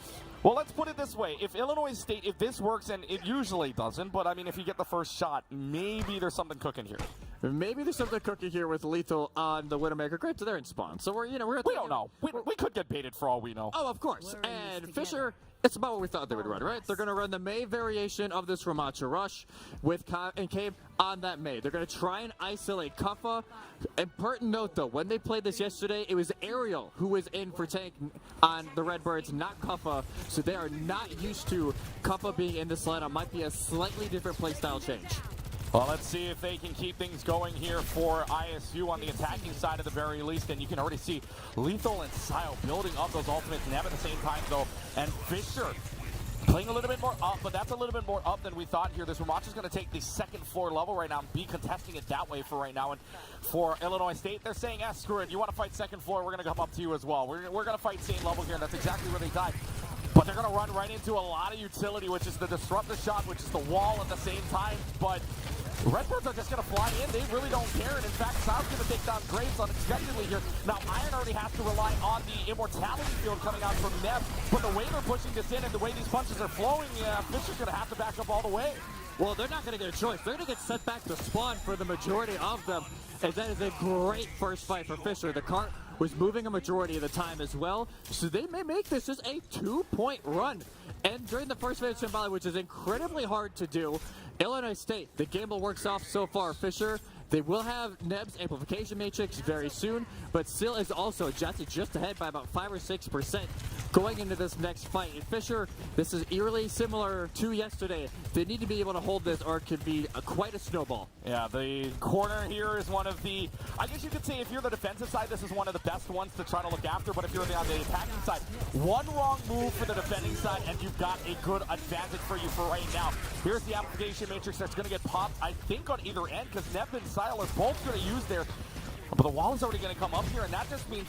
well, let's put it this way. If Illinois State, if this works, and it usually doesn't, but I mean, if you get the first shot, maybe there's something cooking here. Maybe there's something cooking here with Lethal on the Widowmaker. Great to their in spawn. So we're we don't know. We could get baited for all we know. Oh, of course. And Fisher, it's about what we thought they would run, right? They're going to run the May variation of this Ramacha Rush with and Cave on that May. They're going to try and isolate Kuffa. Important note, though, when they played this yesterday, it was Ariel who was in for tank on the Redbirds, not Kuffa. So they are not used to Kuffa being in this lineup. Might be a slightly different playstyle change. Well, let's see if they can keep things going here for ISU on the attacking side at the very least. And you can already see Lethal and Sile building up those ultimates. Nev at the same time, though. And Fisher playing a little bit more up, but that's a little bit more up than we thought here. This Ramacha's going to take the second floor level right now and be contesting it that way for right now. And for Illinois State, they're saying, screw it. You want to fight second floor, we're going to come up to you as well. We're going to fight same level here, and that's exactly where they died. But they're going to run right into a lot of utility, which is the disruptor shot, which is the wall at the same time. But Redbirds are just going to fly in. They really don't care. And in fact, Sal's going to take down Graves unexpectedly here. Now, Iron already has to rely on the immortality field coming out from Nev. But the way they're pushing this in and the way these punches are flowing, Fisher's going to have to back up all the way. Well, they're not going to get a choice. They're going to get sent back to spawn for the majority of them. And that is a great first fight for Fisher. The cart was moving a majority of the time as well. So they may make this just a 2-point run. And during the first phase of Shambhala, which is incredibly hard to do, Illinois State, the gamble works off so far. Fisher, they will have Neb's amplification matrix very soon, but still is also adjusted just ahead by about 5 or 6% going into this next fight. And Fisher, this is eerily similar to yesterday. They need to be able to hold this or it could be quite a snowball. Yeah, the corner here is one of the, I guess you could say if you're the defensive side, this is one of the best ones to try to look after, but if you're on the attacking side, one wrong move for the defending side and you've got a good advantage for you for right now. Here's the application matrix that's going to get popped, I think, on either end, because Nev and Sile are both going to use their, but the wall is already going to come up here, and that just means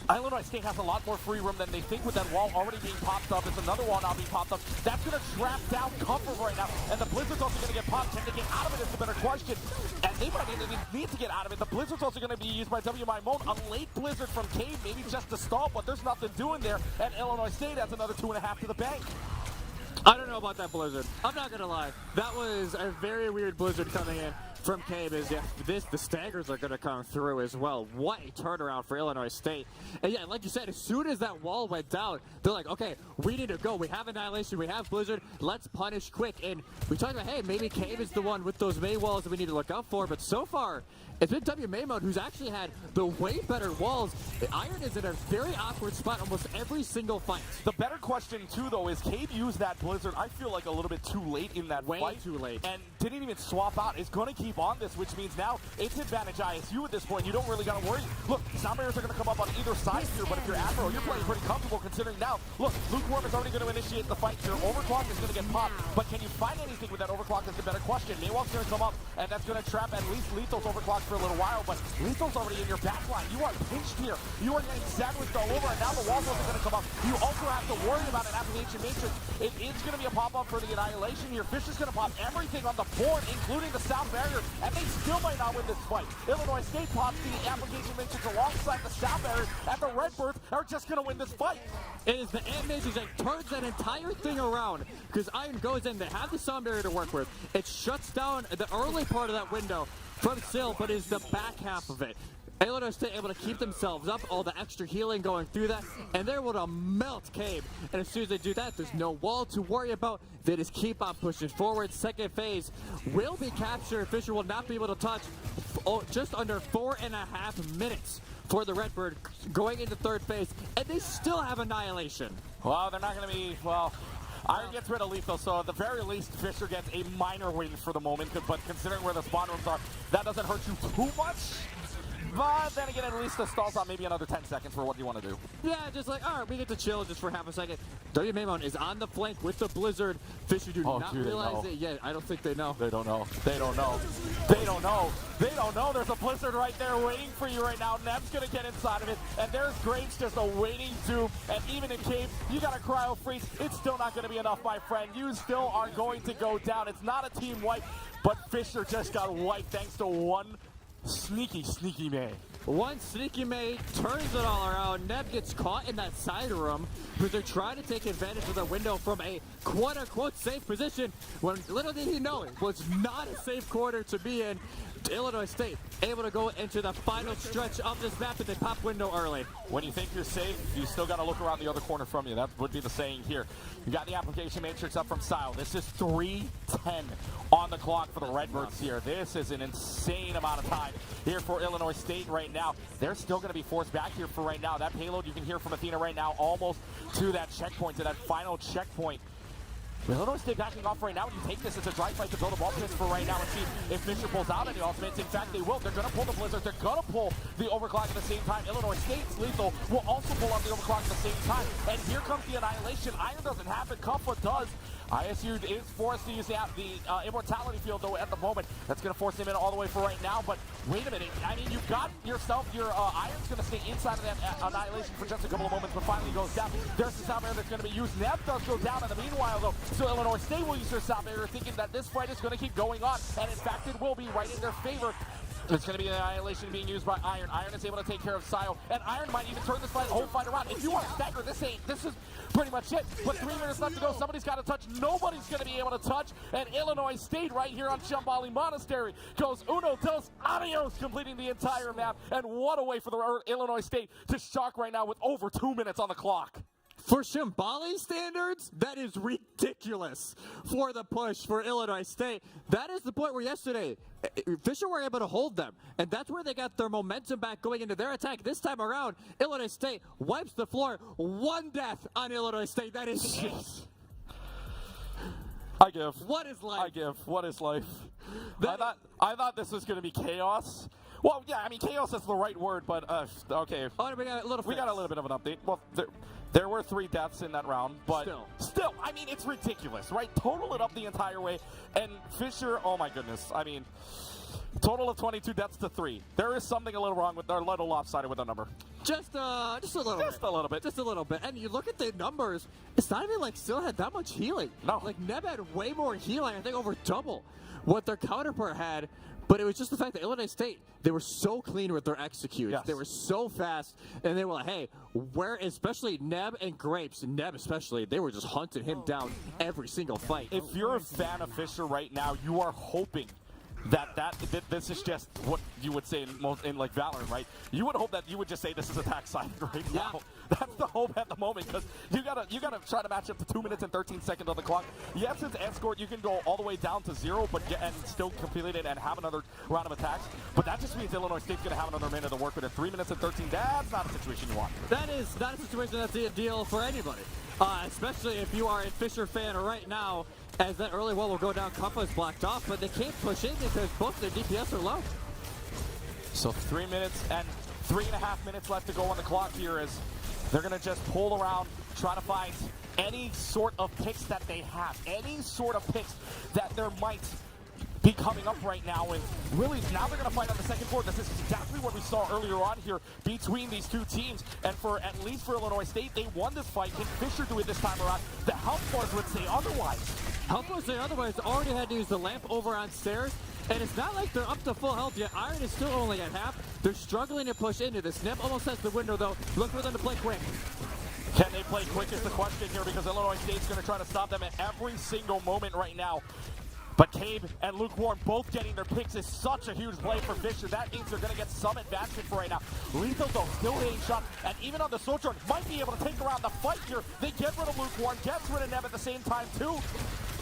Illinois State has a lot more free room than they think with that wall already being popped up. There's another wall now being popped up. That's going to trap down Comfort right now, and the Blizzard's also going to get popped. Can they get out of it is the better question, and they might even need to get out of it. The Blizzard's also going to be used by WMI Moan. A late Blizzard from Cave, maybe just to stall, but there's nothing doing there, and Illinois State has another 2.5 to the bank. I don't know about that Blizzard. I'm not going to lie. That was a very weird Blizzard coming in from Cave. The staggers are going to come through as well. What a turnaround for Illinois State. And yeah, like you said, as soon as that wall went down, they're like, okay, we need to go. We have Annihilation. We have Blizzard. Let's punish quick. And we talked about, hey, maybe Cave is the one with those May walls that we need to look out for. But so far, it's been W Maymode who's actually had the way better walls. Iron is in a very awkward spot almost every single fight. The better question, too, though, is Cade used that Blizzard, I feel like, a little bit too late in that Way fight. too late. And didn't even swap out. Is going to keep on this, which means now it's advantage ISU at this point. You don't really got to worry. Look, sound barriers are going to come up on either side here, but if you're Admiral, you're playing pretty comfortable considering now. Look, Lukewarm is already going to initiate the fight here. Overclock is going to get popped, but can you find anything with that overclock is the better question. Maywalk's going to come up, and that's going to trap at least Lethal's overclock for a little while, but Lethal's already in your backline. You are pinched here. You are getting sandwiched all over, and now the walls are going to come up. You also have to worry about an application matrix. It is going to be a pop-up for the Annihilation here. Fisher's going to pop everything on the board, including the sound barrier, and they still might not win this fight. Illinois State pops the application matrix alongside the sound barrier, and the Redbirds are just going to win this fight. It is the Ant Matrix that turns that entire thing around because Iron goes in. They have the sound barrier to work with. It shuts down the early part of that window from Sill, but is the back half of it. Illinois State able to keep themselves up, all the extra healing going through that, and they're able to melt Cabe. And as soon as they do that, there's no wall to worry about. They just keep on pushing forward. Second phase will be captured. Fisher will not be able to touch just under 4.5 minutes for the Redbird going into third phase, and they still have Annihilation. Well, they're not going to be, well, Iron gets rid of Lethal, so at the very least, Fisher gets a minor win for the moment, but considering where the spawn rooms are, that doesn't hurt you too much. But then again, at least the stalls out maybe another 10 seconds for what you want to do. Yeah, just like, all right, we get to chill just for half a second. W Maymon is on the flank with the Blizzard. Fisher do not realize it yet. I don't think they know. They don't know. They don't know. They don't know. They don't know. There's a Blizzard right there waiting for you right now. Neb's going to get inside of it. And there's Graves just awaiting to. And even in Cave, you got a cryo freeze. It's still not going to be enough, my friend. You still are going to go down. It's not a team wipe, but Fisher just got wiped thanks to one sneaky May. One sneaky May turns it all around. Neb gets caught in that side room because they're trying to take advantage of the window from a quote-unquote safe position when little did he know it was not a safe corner to be in. Illinois State able to go into the final stretch of this map, and they pop window early. When you think you're safe, you still got to look around the other corner from you. That would be the saying here. You got the application matrix up from Sile. This is 3:10 on the clock for the Redbirds here. This is an insane amount of time here for Illinois State right now. They're still going to be forced back here for right now. That payload you can hear from Athena right now almost to that checkpoint, to that final checkpoint. Illinois State backing off right now. You take this as a dry fight to build a ball pits for right now and see if Fisher pulls out any ultimates. In fact, they will. They're going to pull the Blizzard. They're going to pull the overclock at the same time. Illinois State's Lethal will also pull out the overclock at the same time. And here comes the Annihilation. Iron doesn't have it. Cuffla does. ISU is forced to use the Immortality field, though, at the moment. That's going to force him in all the way for right now. But wait a minute. I mean, you've got yourself, your Iron's going to stay inside of that Annihilation for just a couple of moments, but finally goes down. There's the sound barrier that's going to be used. Neb does go down in the meanwhile, though. So Illinois State will use their sound barrier, thinking that this fight is going to keep going on. And in fact, it will be right in their favor. It's going to be an Annihilation being used by Iron. Iron is able to take care of Sio, and Iron might even turn this fight, whole fight around. If you want to stagger, this is pretty much it. But 3 minutes left to go. Somebody's got to touch. Nobody's going to be able to touch. And Illinois State right here on Shambali Monastery goes uno, dos, adios, completing the entire map. And what a way for the Illinois State to shock right now with over 2 minutes on the clock. For Shambali standards, that is ridiculous for the push for Illinois State. That is the point where yesterday, Fisher were able to hold them, and that's where they got their momentum back going into their attack. This time around, Illinois State wipes the floor. 1 death on Illinois State. That is just... I give. What is life? I give. What is life? I thought this was going to be chaos. Well, yeah, I mean, chaos is the right word, but okay. Oh, we got a little bit of an update. Well, there were 3 deaths in that round, but still, I mean, it's ridiculous, right? Total it up the entire way, and Fisher, oh my goodness, I mean, total of 22 deaths to 3. There is something a little wrong with, or a little lopsided with the number. Just a little bit. Just a little bit. Just a little bit. And you look at the numbers, it's not even like Still had that much healing. No. Like Neb had way more healing, I think over double what their counterpart had. But it was just the fact that Illinois State, they were so clean with their executes. Yes. They were so fast, and they were like, hey, where, especially Neb and Grapes, Neb especially, they were just hunting him down every single fight. If you're a fan of Fisher right now, you are hoping this is just what you would say in like Valorant, right? You would hope that you would just say this is attack side right now. That's the hope at the moment, because you gotta try to match up to 2 minutes and 13 seconds on the clock. Yes, it's escort. You can go all the way down to 0, but and still complete it and have another round of attacks. But that just means Illinois State's gonna have another minute to work with it. 3 minutes and 13. That's not a situation you want. That is not a situation that's ideal for anybody, especially if you are a Fisher fan right now. As that early wall will go down, Kuppa is blocked off, but they can't push in because both their DPS are low. So 3 minutes and 3.5 minutes left to go on the clock here, as they're going to just pull around, try to find any sort of picks that they have, any sort of picks that there might be coming up right now. And really, now they're going to fight on the second floor. This is exactly what we saw earlier on here between these two teams. And for at least for Illinois State, they won this fight. Can Fisher do it this time around? The health bars would say otherwise. Health bars say otherwise. Already had to use the lamp over on stairs. And it's not like they're up to full health yet. Iron is still only at half. They're struggling to push into this. Snip almost has the window, though. Look for them to play quick. Can they play quick is the question here, because Illinois State's going to try to stop them at every single moment right now. But Cabe and Lukewarm both getting their picks is such a huge play for Fisher. That means they're going to get some advancement for right now. Lethal, though, still hitting shots. And even on the Sojourn, might be able to take around the fight here. They get rid of Lukewarm, gets rid of Nev at the same time, too.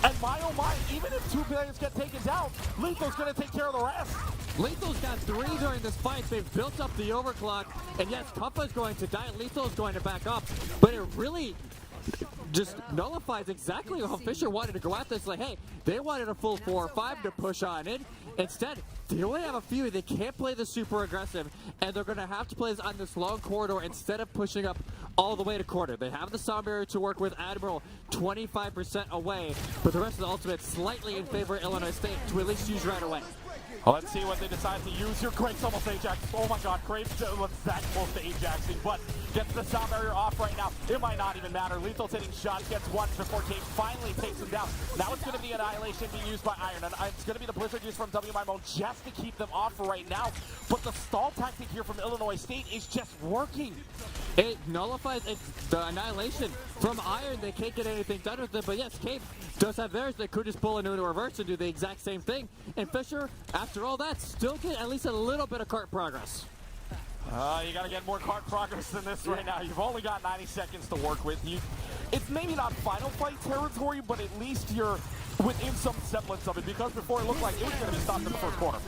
And my oh my, even if 2 players get taken down, Lethal's going to take care of the rest. Lethal's got 3 during this fight. They've built up the overclock. And yes, Kuppa's going to die. Lethal's going to back up. But it really just nullifies exactly how Fisher wanted to go at this. Like, hey, they wanted a full 4 or 5 to push on it. Instead, they only have a few. They can't play the super aggressive, and they're going to have to play this on this long corridor instead of pushing up all the way to quarter. They have the sound barrier to work with. Admiral 25% away, but the rest of the ultimate slightly in favor of Illinois State to at least use right away. Well, let's see what they decide to use here. Craig's almost Ajax. Oh my god, Craig's that close to Ajaxing, but gets the sound barrier off right now. It might not even matter. Lethal's hitting shots, gets one before Cage finally takes him down. Now it's going to be Annihilation being used by Iron, and it's going to be the Blizzard use from WMIMO just to keep them off for right now. But the stall tactic here from Illinois State is just working. It nullifies the Annihilation from Iron. They can't get anything done with it, but yes, Cave does have theirs. They could just pull into a reverse and do the exact same thing. And Fisher, after all that, still get at least a little bit of cart progress. You got to get more cart progress than this right now. You've only got 90 seconds to work with. It's maybe not final fight territory, but at least you're within some semblance of it, because before it looked like it was going to be stopped in the first quarter.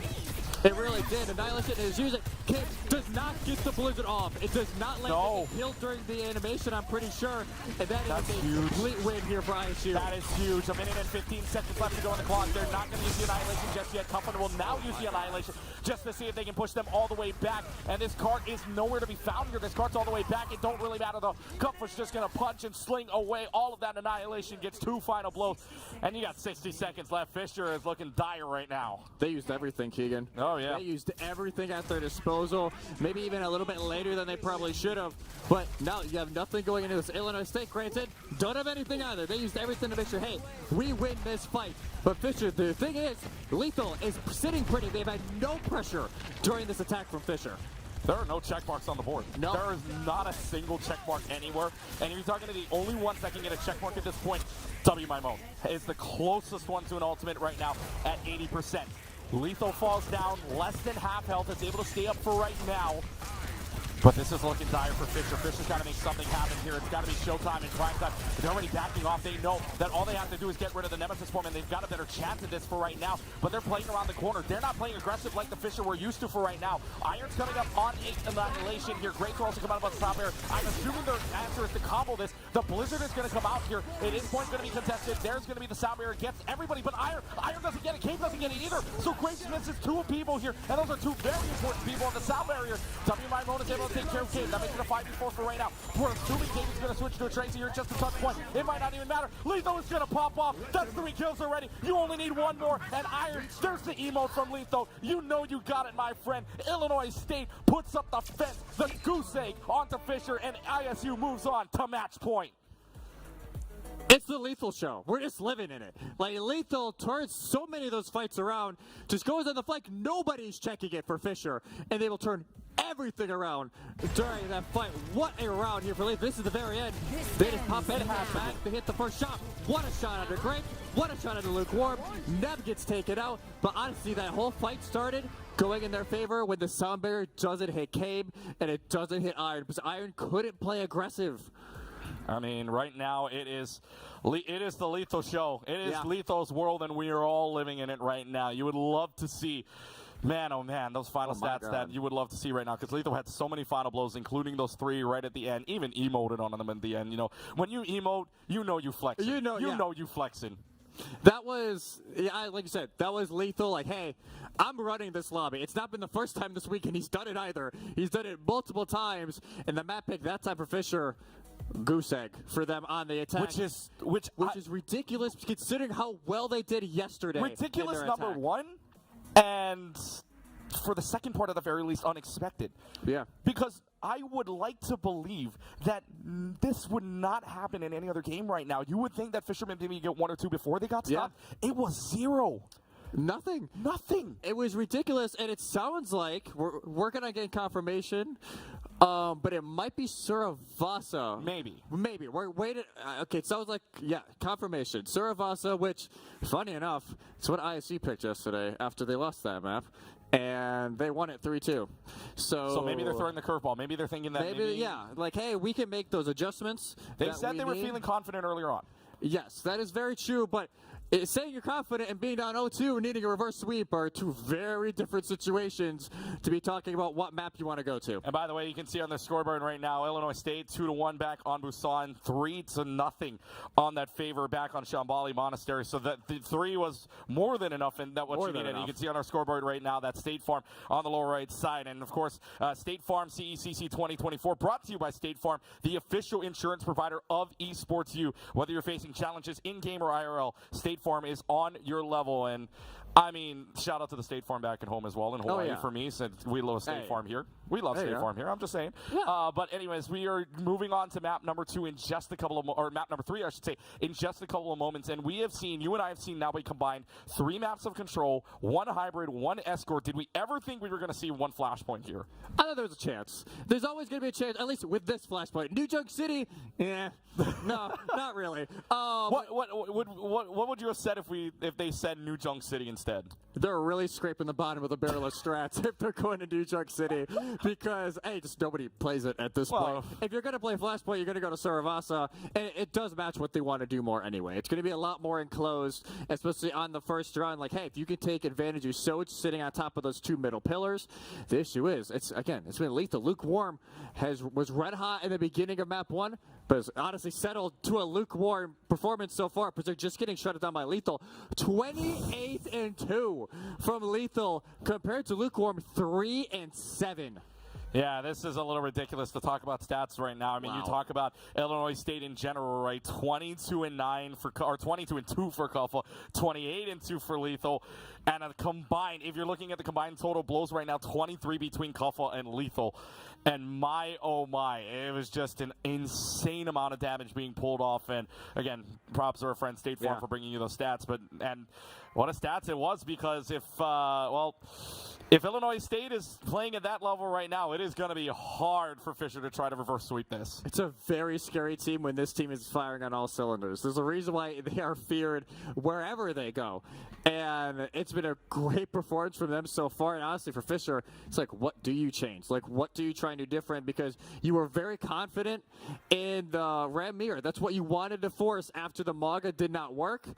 It really did. Annihilation is using. Cave does not get the Blizzard off. It does not let it heal during the animation, I'm pretty sure. And that's a huge complete win here for ISU. That is huge. 1 minute and 15 seconds left to go on the clock. They're not going to use the Annihilation just yet. Company will now use the Annihilation just to see if they can push them all the way back. And this cart is nowhere to be found here. This cart's all the way back. It don't really matter, though. Comfort's just going to punch and sling away all of that Annihilation. Gets 2 final blows. And you got 60 seconds left. Fisher is looking dire right now. They used everything, Keegan. Oh, yeah. They used everything at their disposal. Maybe even a little bit later than they probably should have. But now you have nothing going into this. Illinois State, granted, don't have anything either. They used everything to make sure, hey, we win this fight. But Fisher, the thing is, Lethal is sitting pretty. They've had no pressure during this attack from Fisher. There are no check marks on the board. No. There is not a single check mark anywhere. And if you're talking to the only ones that can get a check mark at this point, WMIMO is the closest one to an ultimate right now at 80%. Lethal falls down, less than half health, is able to stay up for right now. But this is looking dire for Fisher. Fisher's got to make something happen here. It's got to be showtime and prime time. They're already backing off. They know that all they have to do is get rid of the Nemesis form, and they've got a better chance at this for right now. But they're playing around the corner. They're not playing aggressive like the Fisher we're used to for right now. Iron's coming up on Annihilation here. Great also come out about the top air. I'm assuming their answer is to combo this. The Blizzard is going to come out here. It is point going to be contested. There's going to be the sound barrier. Gets everybody, but Iron doesn't get it. Cave doesn't get it either. So Grace misses 2 people here, and those are 2 very important people on the sound barrier. WMIMO is able to take care of Cave. That makes it a 5v4 for right now. We're assuming Cave is going to switch to a Tracer here just a touch point. It might not even matter. Lethal is going to pop off. That's 3 kills already. You only need 1 more. And Iron, there's the emote from Lethal. You know you got it, my friend. Illinois State puts up the fence, the goose egg onto Fisher, and ISU moves on to match point. It's the Lethal show. We're just living in it. Like, Lethal turns so many of those fights around, just goes on the flank. Nobody's checking it for Fisher, and they will turn everything around during that fight. What a round here for Lethal. This is the very end. They just pop in back. They hit the first shot. What a shot under Grape. What a shot under Lukewarm. Neb gets taken out. But honestly, that whole fight started going in their favor when the sound barrier doesn't hit Cabe and it doesn't hit Iron, because Iron couldn't play aggressive. I mean, right now it is the Lethal show. It is Lethal's world, and we are all living in it right now. You would love to see, man, oh man, those final stats that you would love to see right now, because Lethal had so many final blows, including those 3 right at the end, even emoted on them at the end. You know, when you emote, you know you flexing. You know you flexing. That was, like you said, that was Lethal. Like, hey, I'm running this lobby. It's not been the first time this week, and he's done it either. He's done it multiple times, and the map pick that time for Fisher, goose egg for them on the attack. Which is ridiculous considering how well they did yesterday. Ridiculous, number one, and for the second part, at the very least, unexpected. Yeah. Because I would like to believe that this would not happen in any other game right now. You would think that Fishermen maybe get 1 or 2 before they got stopped. Yeah. It was 0. Nothing. It was ridiculous, and it sounds like we're working on getting confirmation, but it might be Suravasa. Maybe. We're waiting. Okay, it sounds like, confirmation. Suravasa, which, funny enough, it's what ISC picked yesterday after they lost that map. And they won it 3-2. So maybe they're throwing the curveball. Maybe they're thinking that maybe like, hey, we can make those adjustments. They said they were feeling confident earlier on. Yes, that is very true, but saying you're confident and being down 0-2 and needing a reverse sweep are 2 very different situations to be talking about what map you want to go to. And by the way, you can see on the scoreboard right now, Illinois State 2-1 back on Busan, 3-0 on that favor back on Shambhala Monastery. So that the 3 was more than enough, and that what you needed. You can see on our scoreboard right now that State Farm on the lower right side, and of course State Farm CECC 2024 brought to you by State Farm, the official insurance provider of EsportsU. Whether you're facing challenges in game or IRL, State Farm is on your level. And I mean, shout out to the State Farm back at home as well in Hawaii for me, since we love State Farm here. We love State Farm here. I'm just saying. Yeah. But anyways, we are moving on to map number 2 in just a couple of or map number 3, I should say, in just a couple of moments. And we have seen, you and I have seen now, we combined 3 maps of control, 1 hybrid, 1 escort. Did we ever think we were going to see 1 flashpoint here? I thought there was a chance. There's always going to be a chance, at least with this flashpoint. New Junk City, no, not really. What would you have said if they said New Junk City instead? They're really scraping the bottom of the barrel of strats if they're going to New Junk City, because just nobody plays it at this point. If you're going to play Flashpoint, you're going to go to Suravasa, and it does match what they want to do more anyway. It's going to be a lot more enclosed, especially on the first round. Like, hey, if you can take advantage of Soch sitting on top of those 2 middle pillars, the issue is, it's been lethal. Lukewarm was red hot in the beginning of map 1, but has honestly settled to a lukewarm performance so far, because they're just getting shut down by Lethal. 28-2 from Lethal compared to Lukewarm 3-7. Yeah, this is a little ridiculous to talk about stats right now. I mean, you talk about Illinois State in general, right? 22-2 for Kuffa, 28-2 for Lethal, and a combined. If you're looking at the combined total blows right now, 23 between Kuffa and Lethal. And my, oh my, it was just an insane amount of damage being pulled off. And again, props to our friend State Farm for bringing you those stats. And what a stats it was, because if Illinois State is playing at that level right now, it is going to be hard for Fisher to try to reverse sweep this. It's a very scary team when this team is firing on all cylinders. There's a reason why they are feared wherever they go. And it's been a great performance from them so far. And honestly, for Fisher, it's like, what do you change? Like, what do you try and do different? Because you were very confident in the Ram Mirror. That's what you wanted to force after the Maga did not work.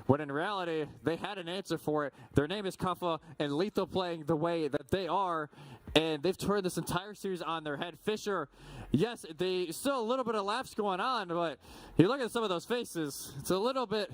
When in reality, they had an answer for it. Their name is Kuffa, and Lethal playing the way that they are, and they've turned this entire series on their head. Fisher, yes, they still a little bit of laps going on, but you look at some of those faces, it's a little bit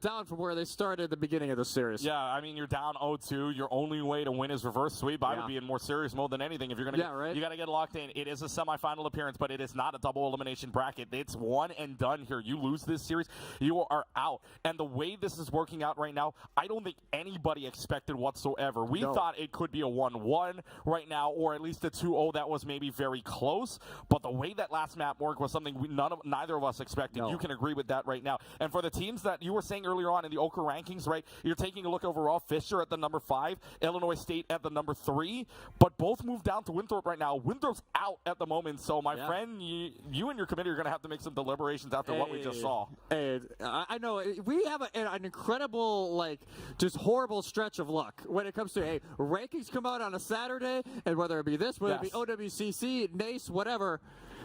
down from where they started at the beginning of the series. Yeah, I mean, you're down 0-2. Your only way to win is reverse sweep. I would be in more serious mode than anything. If you're going to you got to get locked in. It is a semifinal appearance, but it is not a double elimination bracket. It's one and done here. You lose this series, you are out. And the way this is working out right now, I don't think anybody expected whatsoever. We thought it could be a 1-1 right right now, or at least a 2-0 that was maybe very close. But the way that last map worked was something neither of us expected. No. You can agree with that right now. And for the teams that you were saying earlier on in the Oka rankings, right, you're taking a look overall. Fisher at the number 5, Illinois State at the number 3, but both moved down to Winthrop right now. Winthrop's out at the moment, so my friend, you and your committee are going to have to make some deliberations after what we just saw. Hey, I know we have an incredible, like, just horrible stretch of luck when it comes to rankings come out on a Saturday, and whether it be this, whether it be OWCC, NACE, whatever.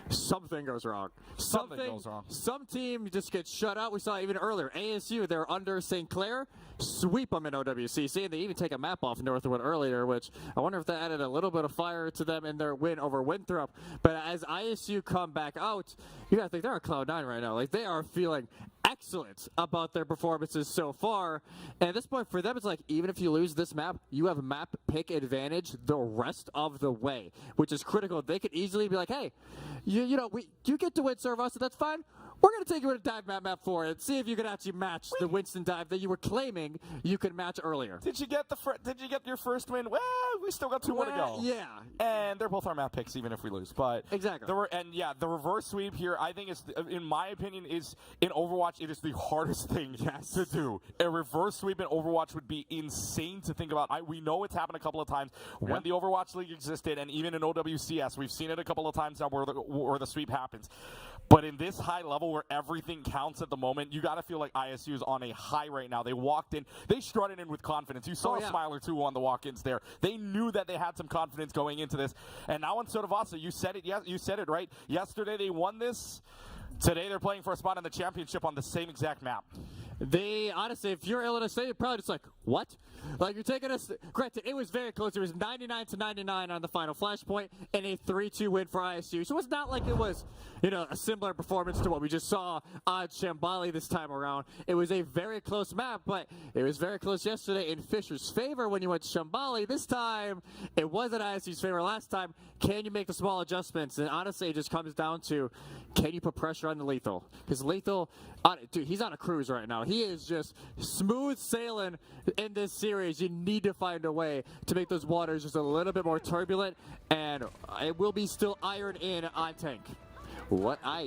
Something goes wrong. Something goes wrong. Some team just gets shut out. We saw even earlier. ASU, they're under St. Clair, sweep them in OWCC, and they even take a map off Northwood earlier, which I wonder if that added a little bit of fire to them in their win over Winthrop. But as ISU come back out, you got to think they're on Cloud 9 right now. Like, they are feeling excellent about their performances so far. And at this point, for them, it's like, even if you lose this map, you have map pick advantage the rest of the way, which is critical. They could easily be like, hey, you get to win serve us, so that's fine. We're going to take you to dive map 4 and see if you can actually match the Winston dive that you were claiming you could match earlier. Did you get your first win? Well, we still got 2 more to go. Yeah. And they're both our map picks, even if we lose. But exactly. The reverse sweep here, I think, is, in my opinion, is in Overwatch, it is the hardest thing to do. A reverse sweep in Overwatch would be insane to think about. We know it's happened a couple of times when the Overwatch League existed, and even in OWCS, we've seen it a couple of times now where the sweep happens. But in this high level where everything counts at the moment, you got to feel like ISU is on a high right now. They walked in, they strutted in with confidence. You saw a smile or two on the walk-ins there. They knew that they had some confidence going into this. And now in Sodavasa, you said it right. Yesterday they won this. Today they're playing for a spot in the championship on the same exact map. They, honestly, if you're Illinois State, you're probably just like, what? Like, you're taking us, granted, it was very close. It was 99-99 on the final flashpoint and a 3-2 win for ISU. So it's not like it was, a similar performance to what we just saw on Shambali this time around. It was a very close map, but it was very close yesterday in Fisher's favor when you went to Shambali. This time, it wasn't ISU's favor last time. Can you make the small adjustments? And honestly, it just comes down to, can you put pressure on the Lethal? Because Lethal, dude, he's on a cruise right now. He is just smooth sailing in this series. You need to find a way to make those waters just a little bit more turbulent, and it will be still iron in on tank.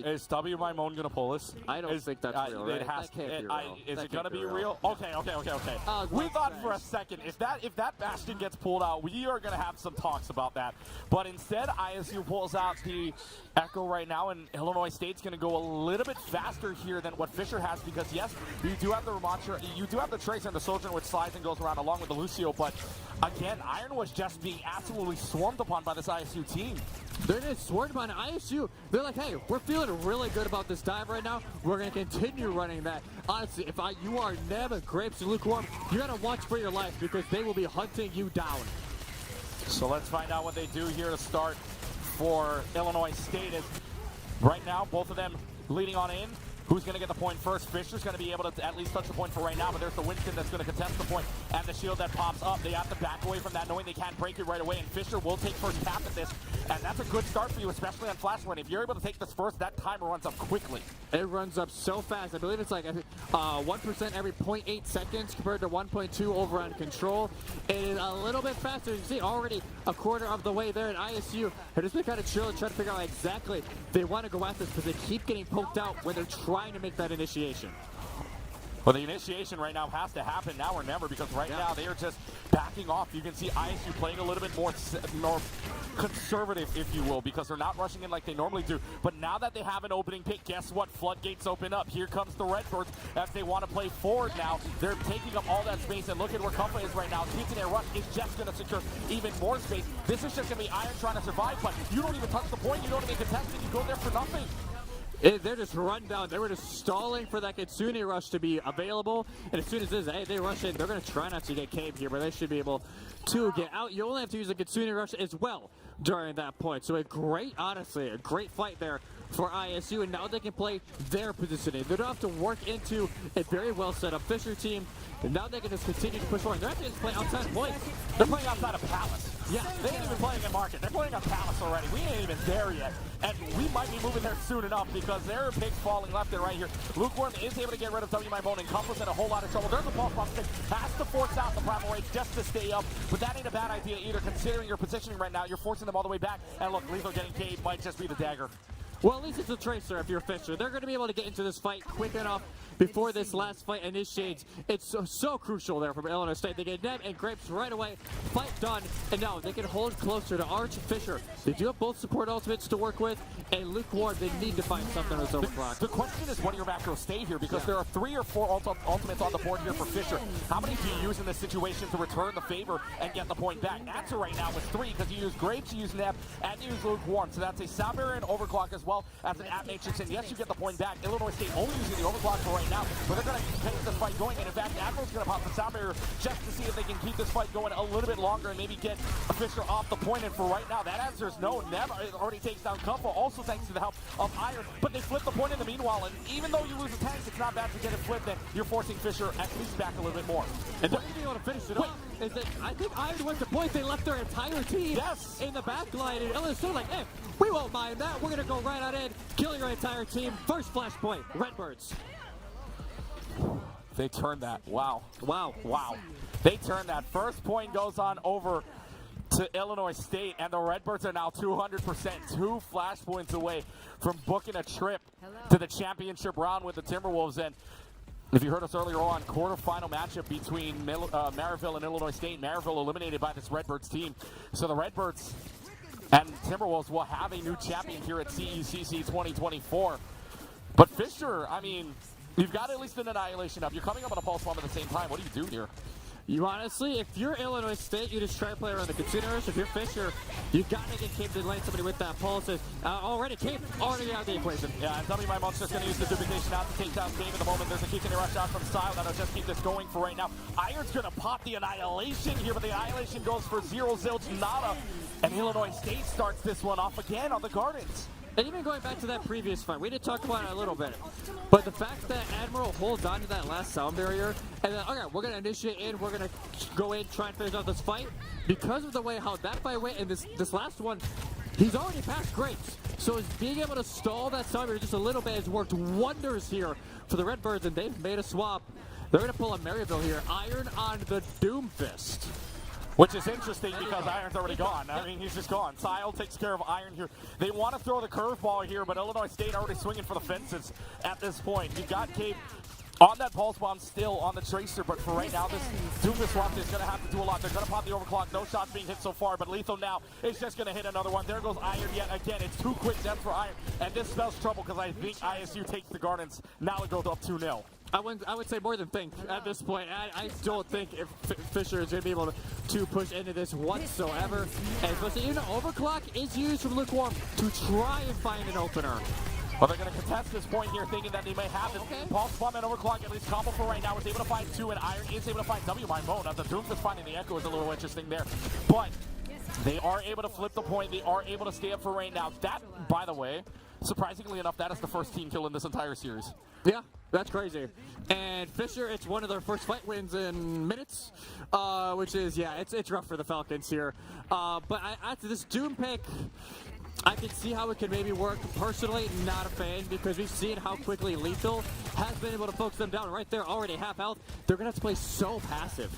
Is W My Moan gonna pull us? I don't think that's real. Right? That can't be real. Is it gonna be real? Okay. We thought for a second if that Bastion gets pulled out, we are gonna have some talks about that. But instead, ISU pulls out the Echo right now, and Illinois State's gonna go a little bit faster here than what Fisher has, because yes, you do have the Ramontra, you do have the Tracer and the Sojourner, which slides and goes around along with the Lucio. But again, Iron was just being absolutely swarmed upon by this ISU team. They're just swarmed upon ISU. They're like, hey, we're feeling really good about this dive right now. We're going to continue running that. Honestly, if you are Nem, Grapes, and Lukewarm, you got to watch for your life, because they will be hunting you down. So let's find out what they do here to start for Illinois State. Right now, both of them leading on in. Who's going to get the point first? Fisher's going to be able to at least touch the point for right now, but there's the Winston that's going to contest the point, and the shield that pops up. They have to back away from that, knowing they can't break it right away, and Fisher will take first tap at this, and that's a good start for you, especially on Flash Run. If you're able to take this first, that timer runs up quickly. It runs up so fast. I believe it's like 1% every 0.8 seconds compared to 1.2 over on Control. It is a little bit faster. You see already a quarter of the way there at ISU. They're just been kind of chill and trying to figure out exactly they want to go at this, because they keep getting poked out when they're trying to make that initiation. Well, the initiation right now has to happen now or never, because right now they are just backing off. You can see ISU playing a little bit more conservative, if you will, because they're not rushing in like they normally do. But now that they have an opening pick, guess what? Floodgates open up. Here comes the Redbirds as they want to play forward now. They're taking up all that space, and look at where Kumpa is right now. Keaton Air Rush is just going to secure even more space. This is just going to be Iron trying to survive, but you don't even touch the point. You don't even contest it. You go there for nothing. They're just run down. They were just stalling for that Kitsune rush to be available. And as soon as they rush in, they're going to try not to get caved here, but they should be able to get out. You only have to use a Kitsune rush as well during that point. So honestly, a great fight there for ISU. And now they can play their positioning. They don't have to work into a very well set up Fisher team. And now they can just continue to push forward. They're actually just playing outside points. They're playing outside of Palace. Yeah, they ain't even playing in Market. They're playing on Palace already. We ain't even there yet. And we might be moving there soon enough because there are picks falling left and right here. Lukewarm is able to get rid of W. Mimone, and Compass in a whole lot of trouble. There's a pulse bomb stick. Has to force out the Primal Rage just to stay up. But that ain't a bad idea either, considering your positioning right now. You're forcing them all the way back. And look, Lethal getting Cade might just be the dagger. Well, at least it's a Tracer if you're Fisher. They're going to be able to get into this fight quick enough before this last fight initiates. It's so crucial there from Illinois State. They get Neb and Grapes right away. Fight done. And now they can hold closer to Arch Fisher. They do have both support ultimates to work with. And Lukewarm, they need to find something with Overclock. The question is, what do your macros stay here? Because there are 3 or 4 ultimates on the board here for Fisher. How many do you use in this situation to return the favor and get the point back? Answer right now is 3, because you use Grapes, you use Neb, and you use Lukewarm. So that's a Sound Barrier and Overclock as well as an App Matrix. And yes, you get the point back. Illinois State only using the Overclock for right now, but they're going to keep this fight going. And in fact, Admiral's going to pop the Sound Barrier just to see if they can keep this fight going a little bit longer and maybe get Fisher off the point. And for right now, that answer is no. Neb already takes down Kuffel, also thanks to the help of Iron, but they flip the point in the meanwhile, and even though you lose a tank, it's not bad to get it flipped, and you're forcing Fisher at least back a little bit more. And they're going to be able to finish it off. Is that I think Iron went to point. They left their entire team in the back line, and Illinois State like, hey, we won't mind that. We're going to go right on in, killing our entire team. First flashpoint, Redbirds. They turned that. Wow. Wow. Wow. They turned that. First point goes on over to Illinois State, and the Redbirds are now 200%, 2 flashpoints away from booking a trip to the championship round with the Timberwolves. And if you heard us earlier on, quarterfinal matchup between Maryville and Illinois State. Maryville eliminated by this Redbirds team. So the Redbirds and Timberwolves will have a new champion here at CECC 2024. But Fisher, I mean, you've got at least an annihilation up. You're coming up on a pulse bomb at the same time. What do you do here? You honestly, if you're Illinois State, you just try to play around the containers. If you're Fisher, you gotta get Cape to land somebody with that pulse. Already Cape already out of the equation. Yeah, and W. Mimone's just gonna use the duplication out to take down Cape at the moment. There's a kick in the rush out from Style that'll just keep this going for right now. Iron's gonna pop the annihilation here, but the annihilation goes for 0 zilch nada. And Illinois State starts this one off again on the Gardens. And even going back to that previous fight, we did talk about it a little bit, but the fact that Admiral holds on to that last sound barrier, and then, okay, we're going to initiate in, we're going to go in, try and finish out this fight, because of the way how that fight went, and this last one, he's already passed Grapes. So being able to stall that sound barrier just a little bit has worked wonders here for the Redbirds, and they've made a swap. They're going to pull a Maryville here, Iron on the Doomfist. Which is interesting because Iron's already gone. I mean, he's just gone. Sile takes care of Iron here. They want to throw the curveball here, but Illinois State already swinging for the fences at this point. You've got Cape on that pulse bomb still on the Tracer, but for right now, this Doomfist swap is going to have to do a lot. They're going to pop the overclock. No shots being hit so far, but Lethal now is just going to hit another one. There goes Iron yet again. It's 2 quick deaths for Iron, and this spells trouble because I think ISU takes the Gardens. Now it goes up 2-0. I would say more than think at this point. I don't think if Fisher is going to be able to push into this whatsoever. And especially even Overclock is used from Lukewarm to try and find an opener. Well, they're going to contest this point here, thinking that they may have it. Okay. Pulse Bomb and Overclock, at least combo for right now, is able to find 2, and Iron is able to find W. Mimone. Now, the Doomfist finding the Echo is a little interesting there. But they are able to flip the point. They are able to stay up for right now. That, by the way, surprisingly enough, that is the first team kill in this entire series. Yeah, that's crazy. And Fisher, it's one of their first fight wins in minutes, which is, yeah, it's rough for the Falcons here. But after this Doom pick, I can see how it could maybe work. Personally, not a fan, because we've seen how quickly Lethal has been able to focus them down right there, already half health. They're going to have to play so passive.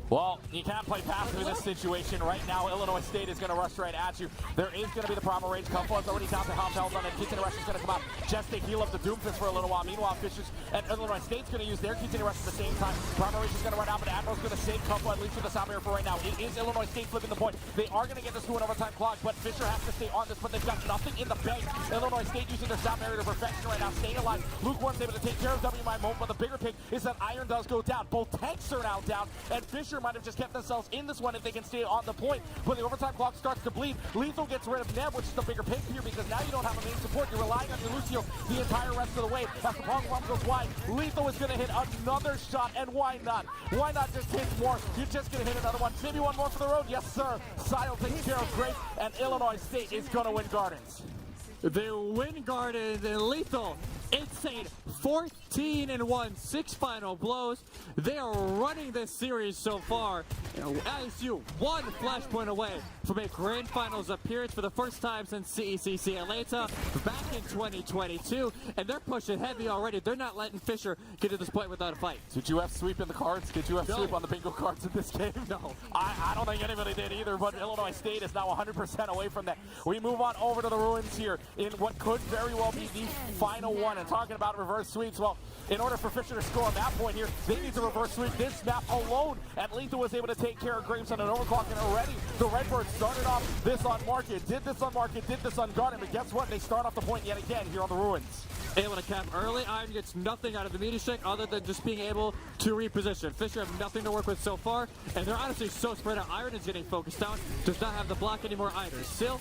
Well, you can't play passive in this situation. Right now, Illinois State is going to rush right at you. There is going to be the Primal Rage. Kuffel is already down to half health on it. Kitchen Rush is going to come out just to heal up the Doomfist for a little while. Meanwhile, Fishers and Illinois State's going to use their Kitchen Rush at the same time. Primal Rage is going to run out, but Admiral's going to save Kuffel at least with the sound barrier for right now. It is Illinois State flipping the point. They are going to get this to an overtime clock, but Fisher has to stay on this, but they've got nothing in the bank. Illinois State using their sound barrier to perfection right now, staying alive. Lukewarm's able to take care of W. Mimone, but the bigger pick is that Iron does go down. Both tanks are now down, and Fisher might have just kept themselves in this one if they can stay on the point, but the overtime clock starts to bleed. Lethal gets rid of Neb, which is the bigger pick here because now you don't have a main support. You're relying on your Lucio the entire rest of the way. As the Pong Bomb goes wide, Lethal is going to hit another shot, and why not? Why not just hit more? You're just going to hit another one. Maybe one more for the road. Yes, sir. Sile takes care of Grape, and Illinois State is going to win Gardens. They win Gardens, and Lethal insane 14-1, 6 final blows. They are running this series so far. ISU one flashpoint away from a grand finals appearance for the first time since CECC Atlanta back in 2022, and they're pushing heavy already. They're not letting Fisher get to this point without a fight. Did you have sweep in the cards? Did you have sweep on the bingo cards in this game? No. I don't think anybody did either, but Illinois State is now 100% away from that. We move on over to the ruins here in what could very well be the final one. And talking about reverse sweeps, well, in order for Fisher to score on that point here, they need to reverse sweep this map alone. And Lethal was able to take care of Graveson and overclock, and already the Redbirds started off this on market, did this on market, did this on Garden, but guess what? They start off the point yet again here on the ruins. Able to cap early. Iron gets nothing out of the media shake other than just being able to reposition. Fisher have nothing to work with so far, and they're honestly so spread out. Iron is getting focused out, does not have the block anymore either. Still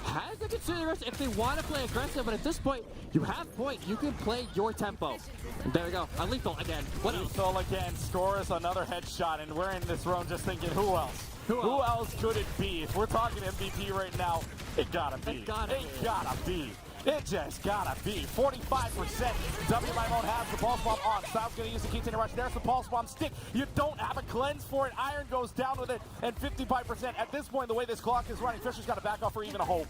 has the consideration if they want to play aggressive, but at this point, you have point. You can play your tempo. And there we go. Lethal again. What else? Lethal again scores another headshot, and we're in this room just thinking, who else? Who else could it be? If we're talking MVP right now, it gotta be. It gotta be. It just gotta be. 45%. W Limon has the pulse bomb on. Styles gonna use the Keaton rush. There's the pulse bomb stick. You don't have a cleanse for it. Iron goes down with it, and 55%. At this point, the way this clock is running, Fisher's got to back off for even a hope.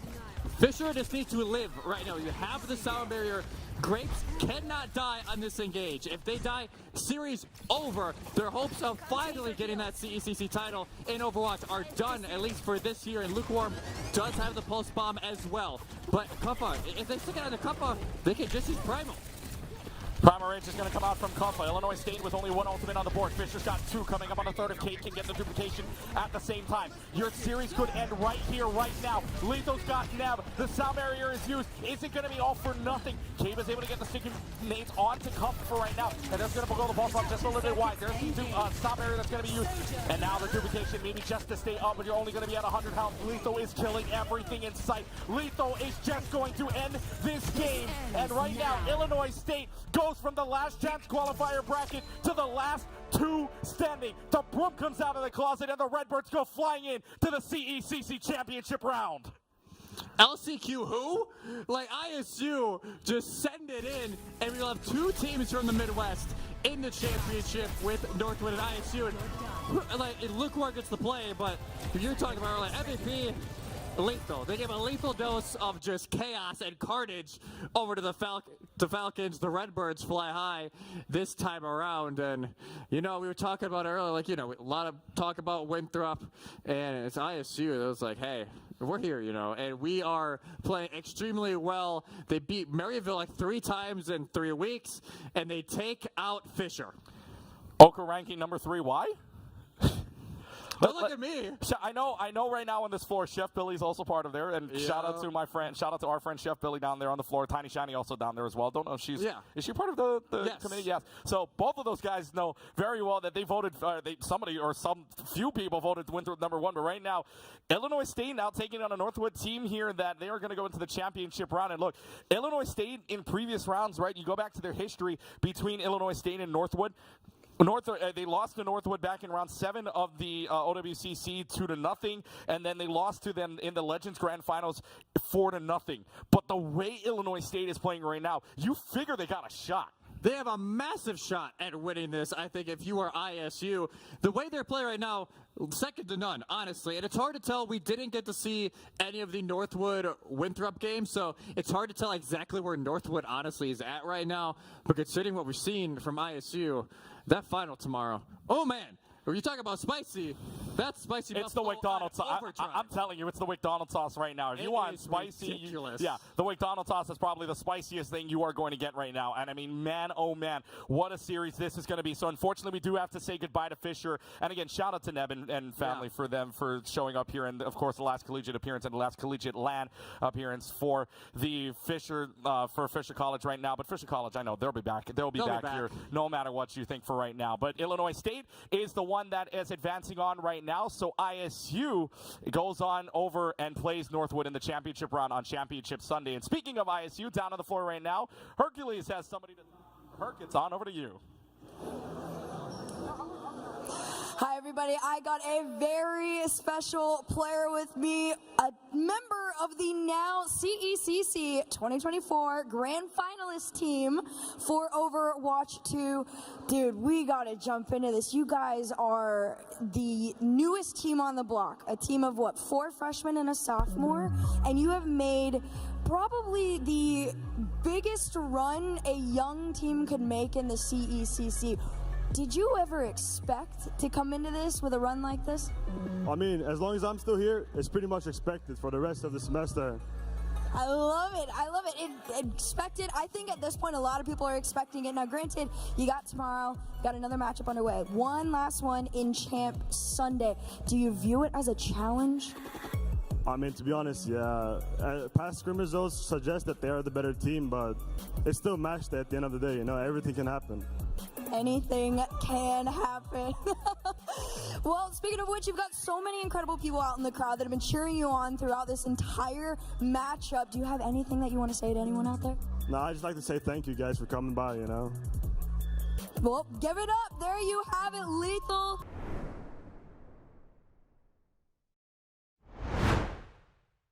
Fisher just needs to live right now. You have the sound barrier. Grapes cannot die on this engage. If they die, series over. Their hopes of finally getting that CECC title in Overwatch are done, at least for this year. And Lukewarm does have the pulse bomb as well. But Kuppa, if they stick it on the Kuppa, they can just use Primal. Primal Rage is going to come out from Kuppa. Illinois State with only one ultimate on the board. Fisher's got two coming up on the third if Kate can get the duplication at the same time. Your series could end right here, right now. Lethal's got Neb. The sound barrier is used. Is it going to be all for nothing? Cave is able to get the sticky nades onto Kuppa for right now. And that's going to go the ball bomb just a little bit wide. There's the sound barrier that's going to be used. And now the duplication, maybe just to stay up, but you're only going to be at 100 health. Lethal is killing everything in sight. Lethal is just going to end this game. And right now, Illinois State goes from the last chance qualifier bracket to the last two standing. The broom comes out of the closet and the Redbirds go flying in to the CECC championship round. LCQ who? Like ISU just send it in, and we'll have two teams from the Midwest in the championship with Northwood and ISU. And like Lukewarm gets the play, but if you're talking about like MVP, Lethal. They give a lethal dose of just chaos and carnage over to the Falcons. The Redbirds fly high this time around. And, you know, we were talking about earlier, like, you know, a lot of talk about Winthrop, and it's ISU. It was like, hey, we're here, you know, and we are playing extremely well. They beat Maryville like 3 times in 3 weeks, and they take out Fisher. Oka ranking number 3. Why? Don't look at me. I know right now on this floor, Chef Billy's also part of there, and shout out to our friend Chef Billy down there on the floor. Tiny Shiny also down there as well. Don't know if is she part of the committee? Yes. So both of those guys know very well that they voted, some few people voted Winthrop number 1, but right now, Illinois State now taking on a Northwood team here that they are going to go into the championship round. And look, Illinois State in previous rounds, right, you go back to their history between Illinois State and Northwood. They lost to Northwood back in round 7 of the OWCC 2-0, and then they lost to them in the Legends Grand Finals 4-0. But the way Illinois State is playing right now, you figure they got a shot. They have a massive shot at winning this, I think, if you are ISU. The way they're playing right now, second to none, honestly. And it's hard to tell. We didn't get to see any of the Northwood-Winthrop games, so it's hard to tell exactly where Northwood, honestly, is at right now. But considering what we've seen from ISU, that final tomorrow, oh, man. When you talk about spicy, that's spicy. It's the McDonald's sauce. I'm telling you, it's the McDonald's sauce right now. If you want spicy, the McDonald's sauce is probably the spiciest thing you are going to get right now. And I mean, man, oh man, what a series this is going to be. So unfortunately, we do have to say goodbye to Fisher. And again, shout out to Neb and family for them for showing up here, and of course the last collegiate appearance and the last collegiate LAN appearance for the Fisher College right now. But Fisher College, I know they'll be back. They'll be back here no matter what you think for right now. But Illinois State is the one that is advancing on right now. So ISU goes on over and plays Northwood in the championship round on Championship Sunday. And speaking of ISU, down on the floor right now, Hercules has somebody to... Herc, it's on over to you. Hi everybody, I got a very special player with me, a member of the now CECC 2024 Grand Finalist team for Overwatch 2. Dude, we gotta jump into this. You guys are the newest team on the block, a team of what, 4 freshmen and a sophomore, and you have made probably the biggest run a young team could make in the CECC. Did you ever expect to come into this with a run like this? I mean, as long as I'm still here, it's pretty much expected for the rest of the semester. I love it. I love it. Expected. I think at this point, a lot of people are expecting it. Now, granted, you got tomorrow, got another matchup underway. One last one in Champ Sunday. Do you view it as a challenge? I mean, to be honest, yeah. Past scrimmage results suggest that they are the better team, but it's still match day at the end of the day. You know, everything can happen. Anything can happen. Well, speaking of which, you've got so many incredible people out in the crowd that have been cheering you on throughout this entire matchup. Do you have anything that you want to say to anyone out there? No, I just like to say thank you guys for coming by, you know. Well, give it up. There you have it, Lethal.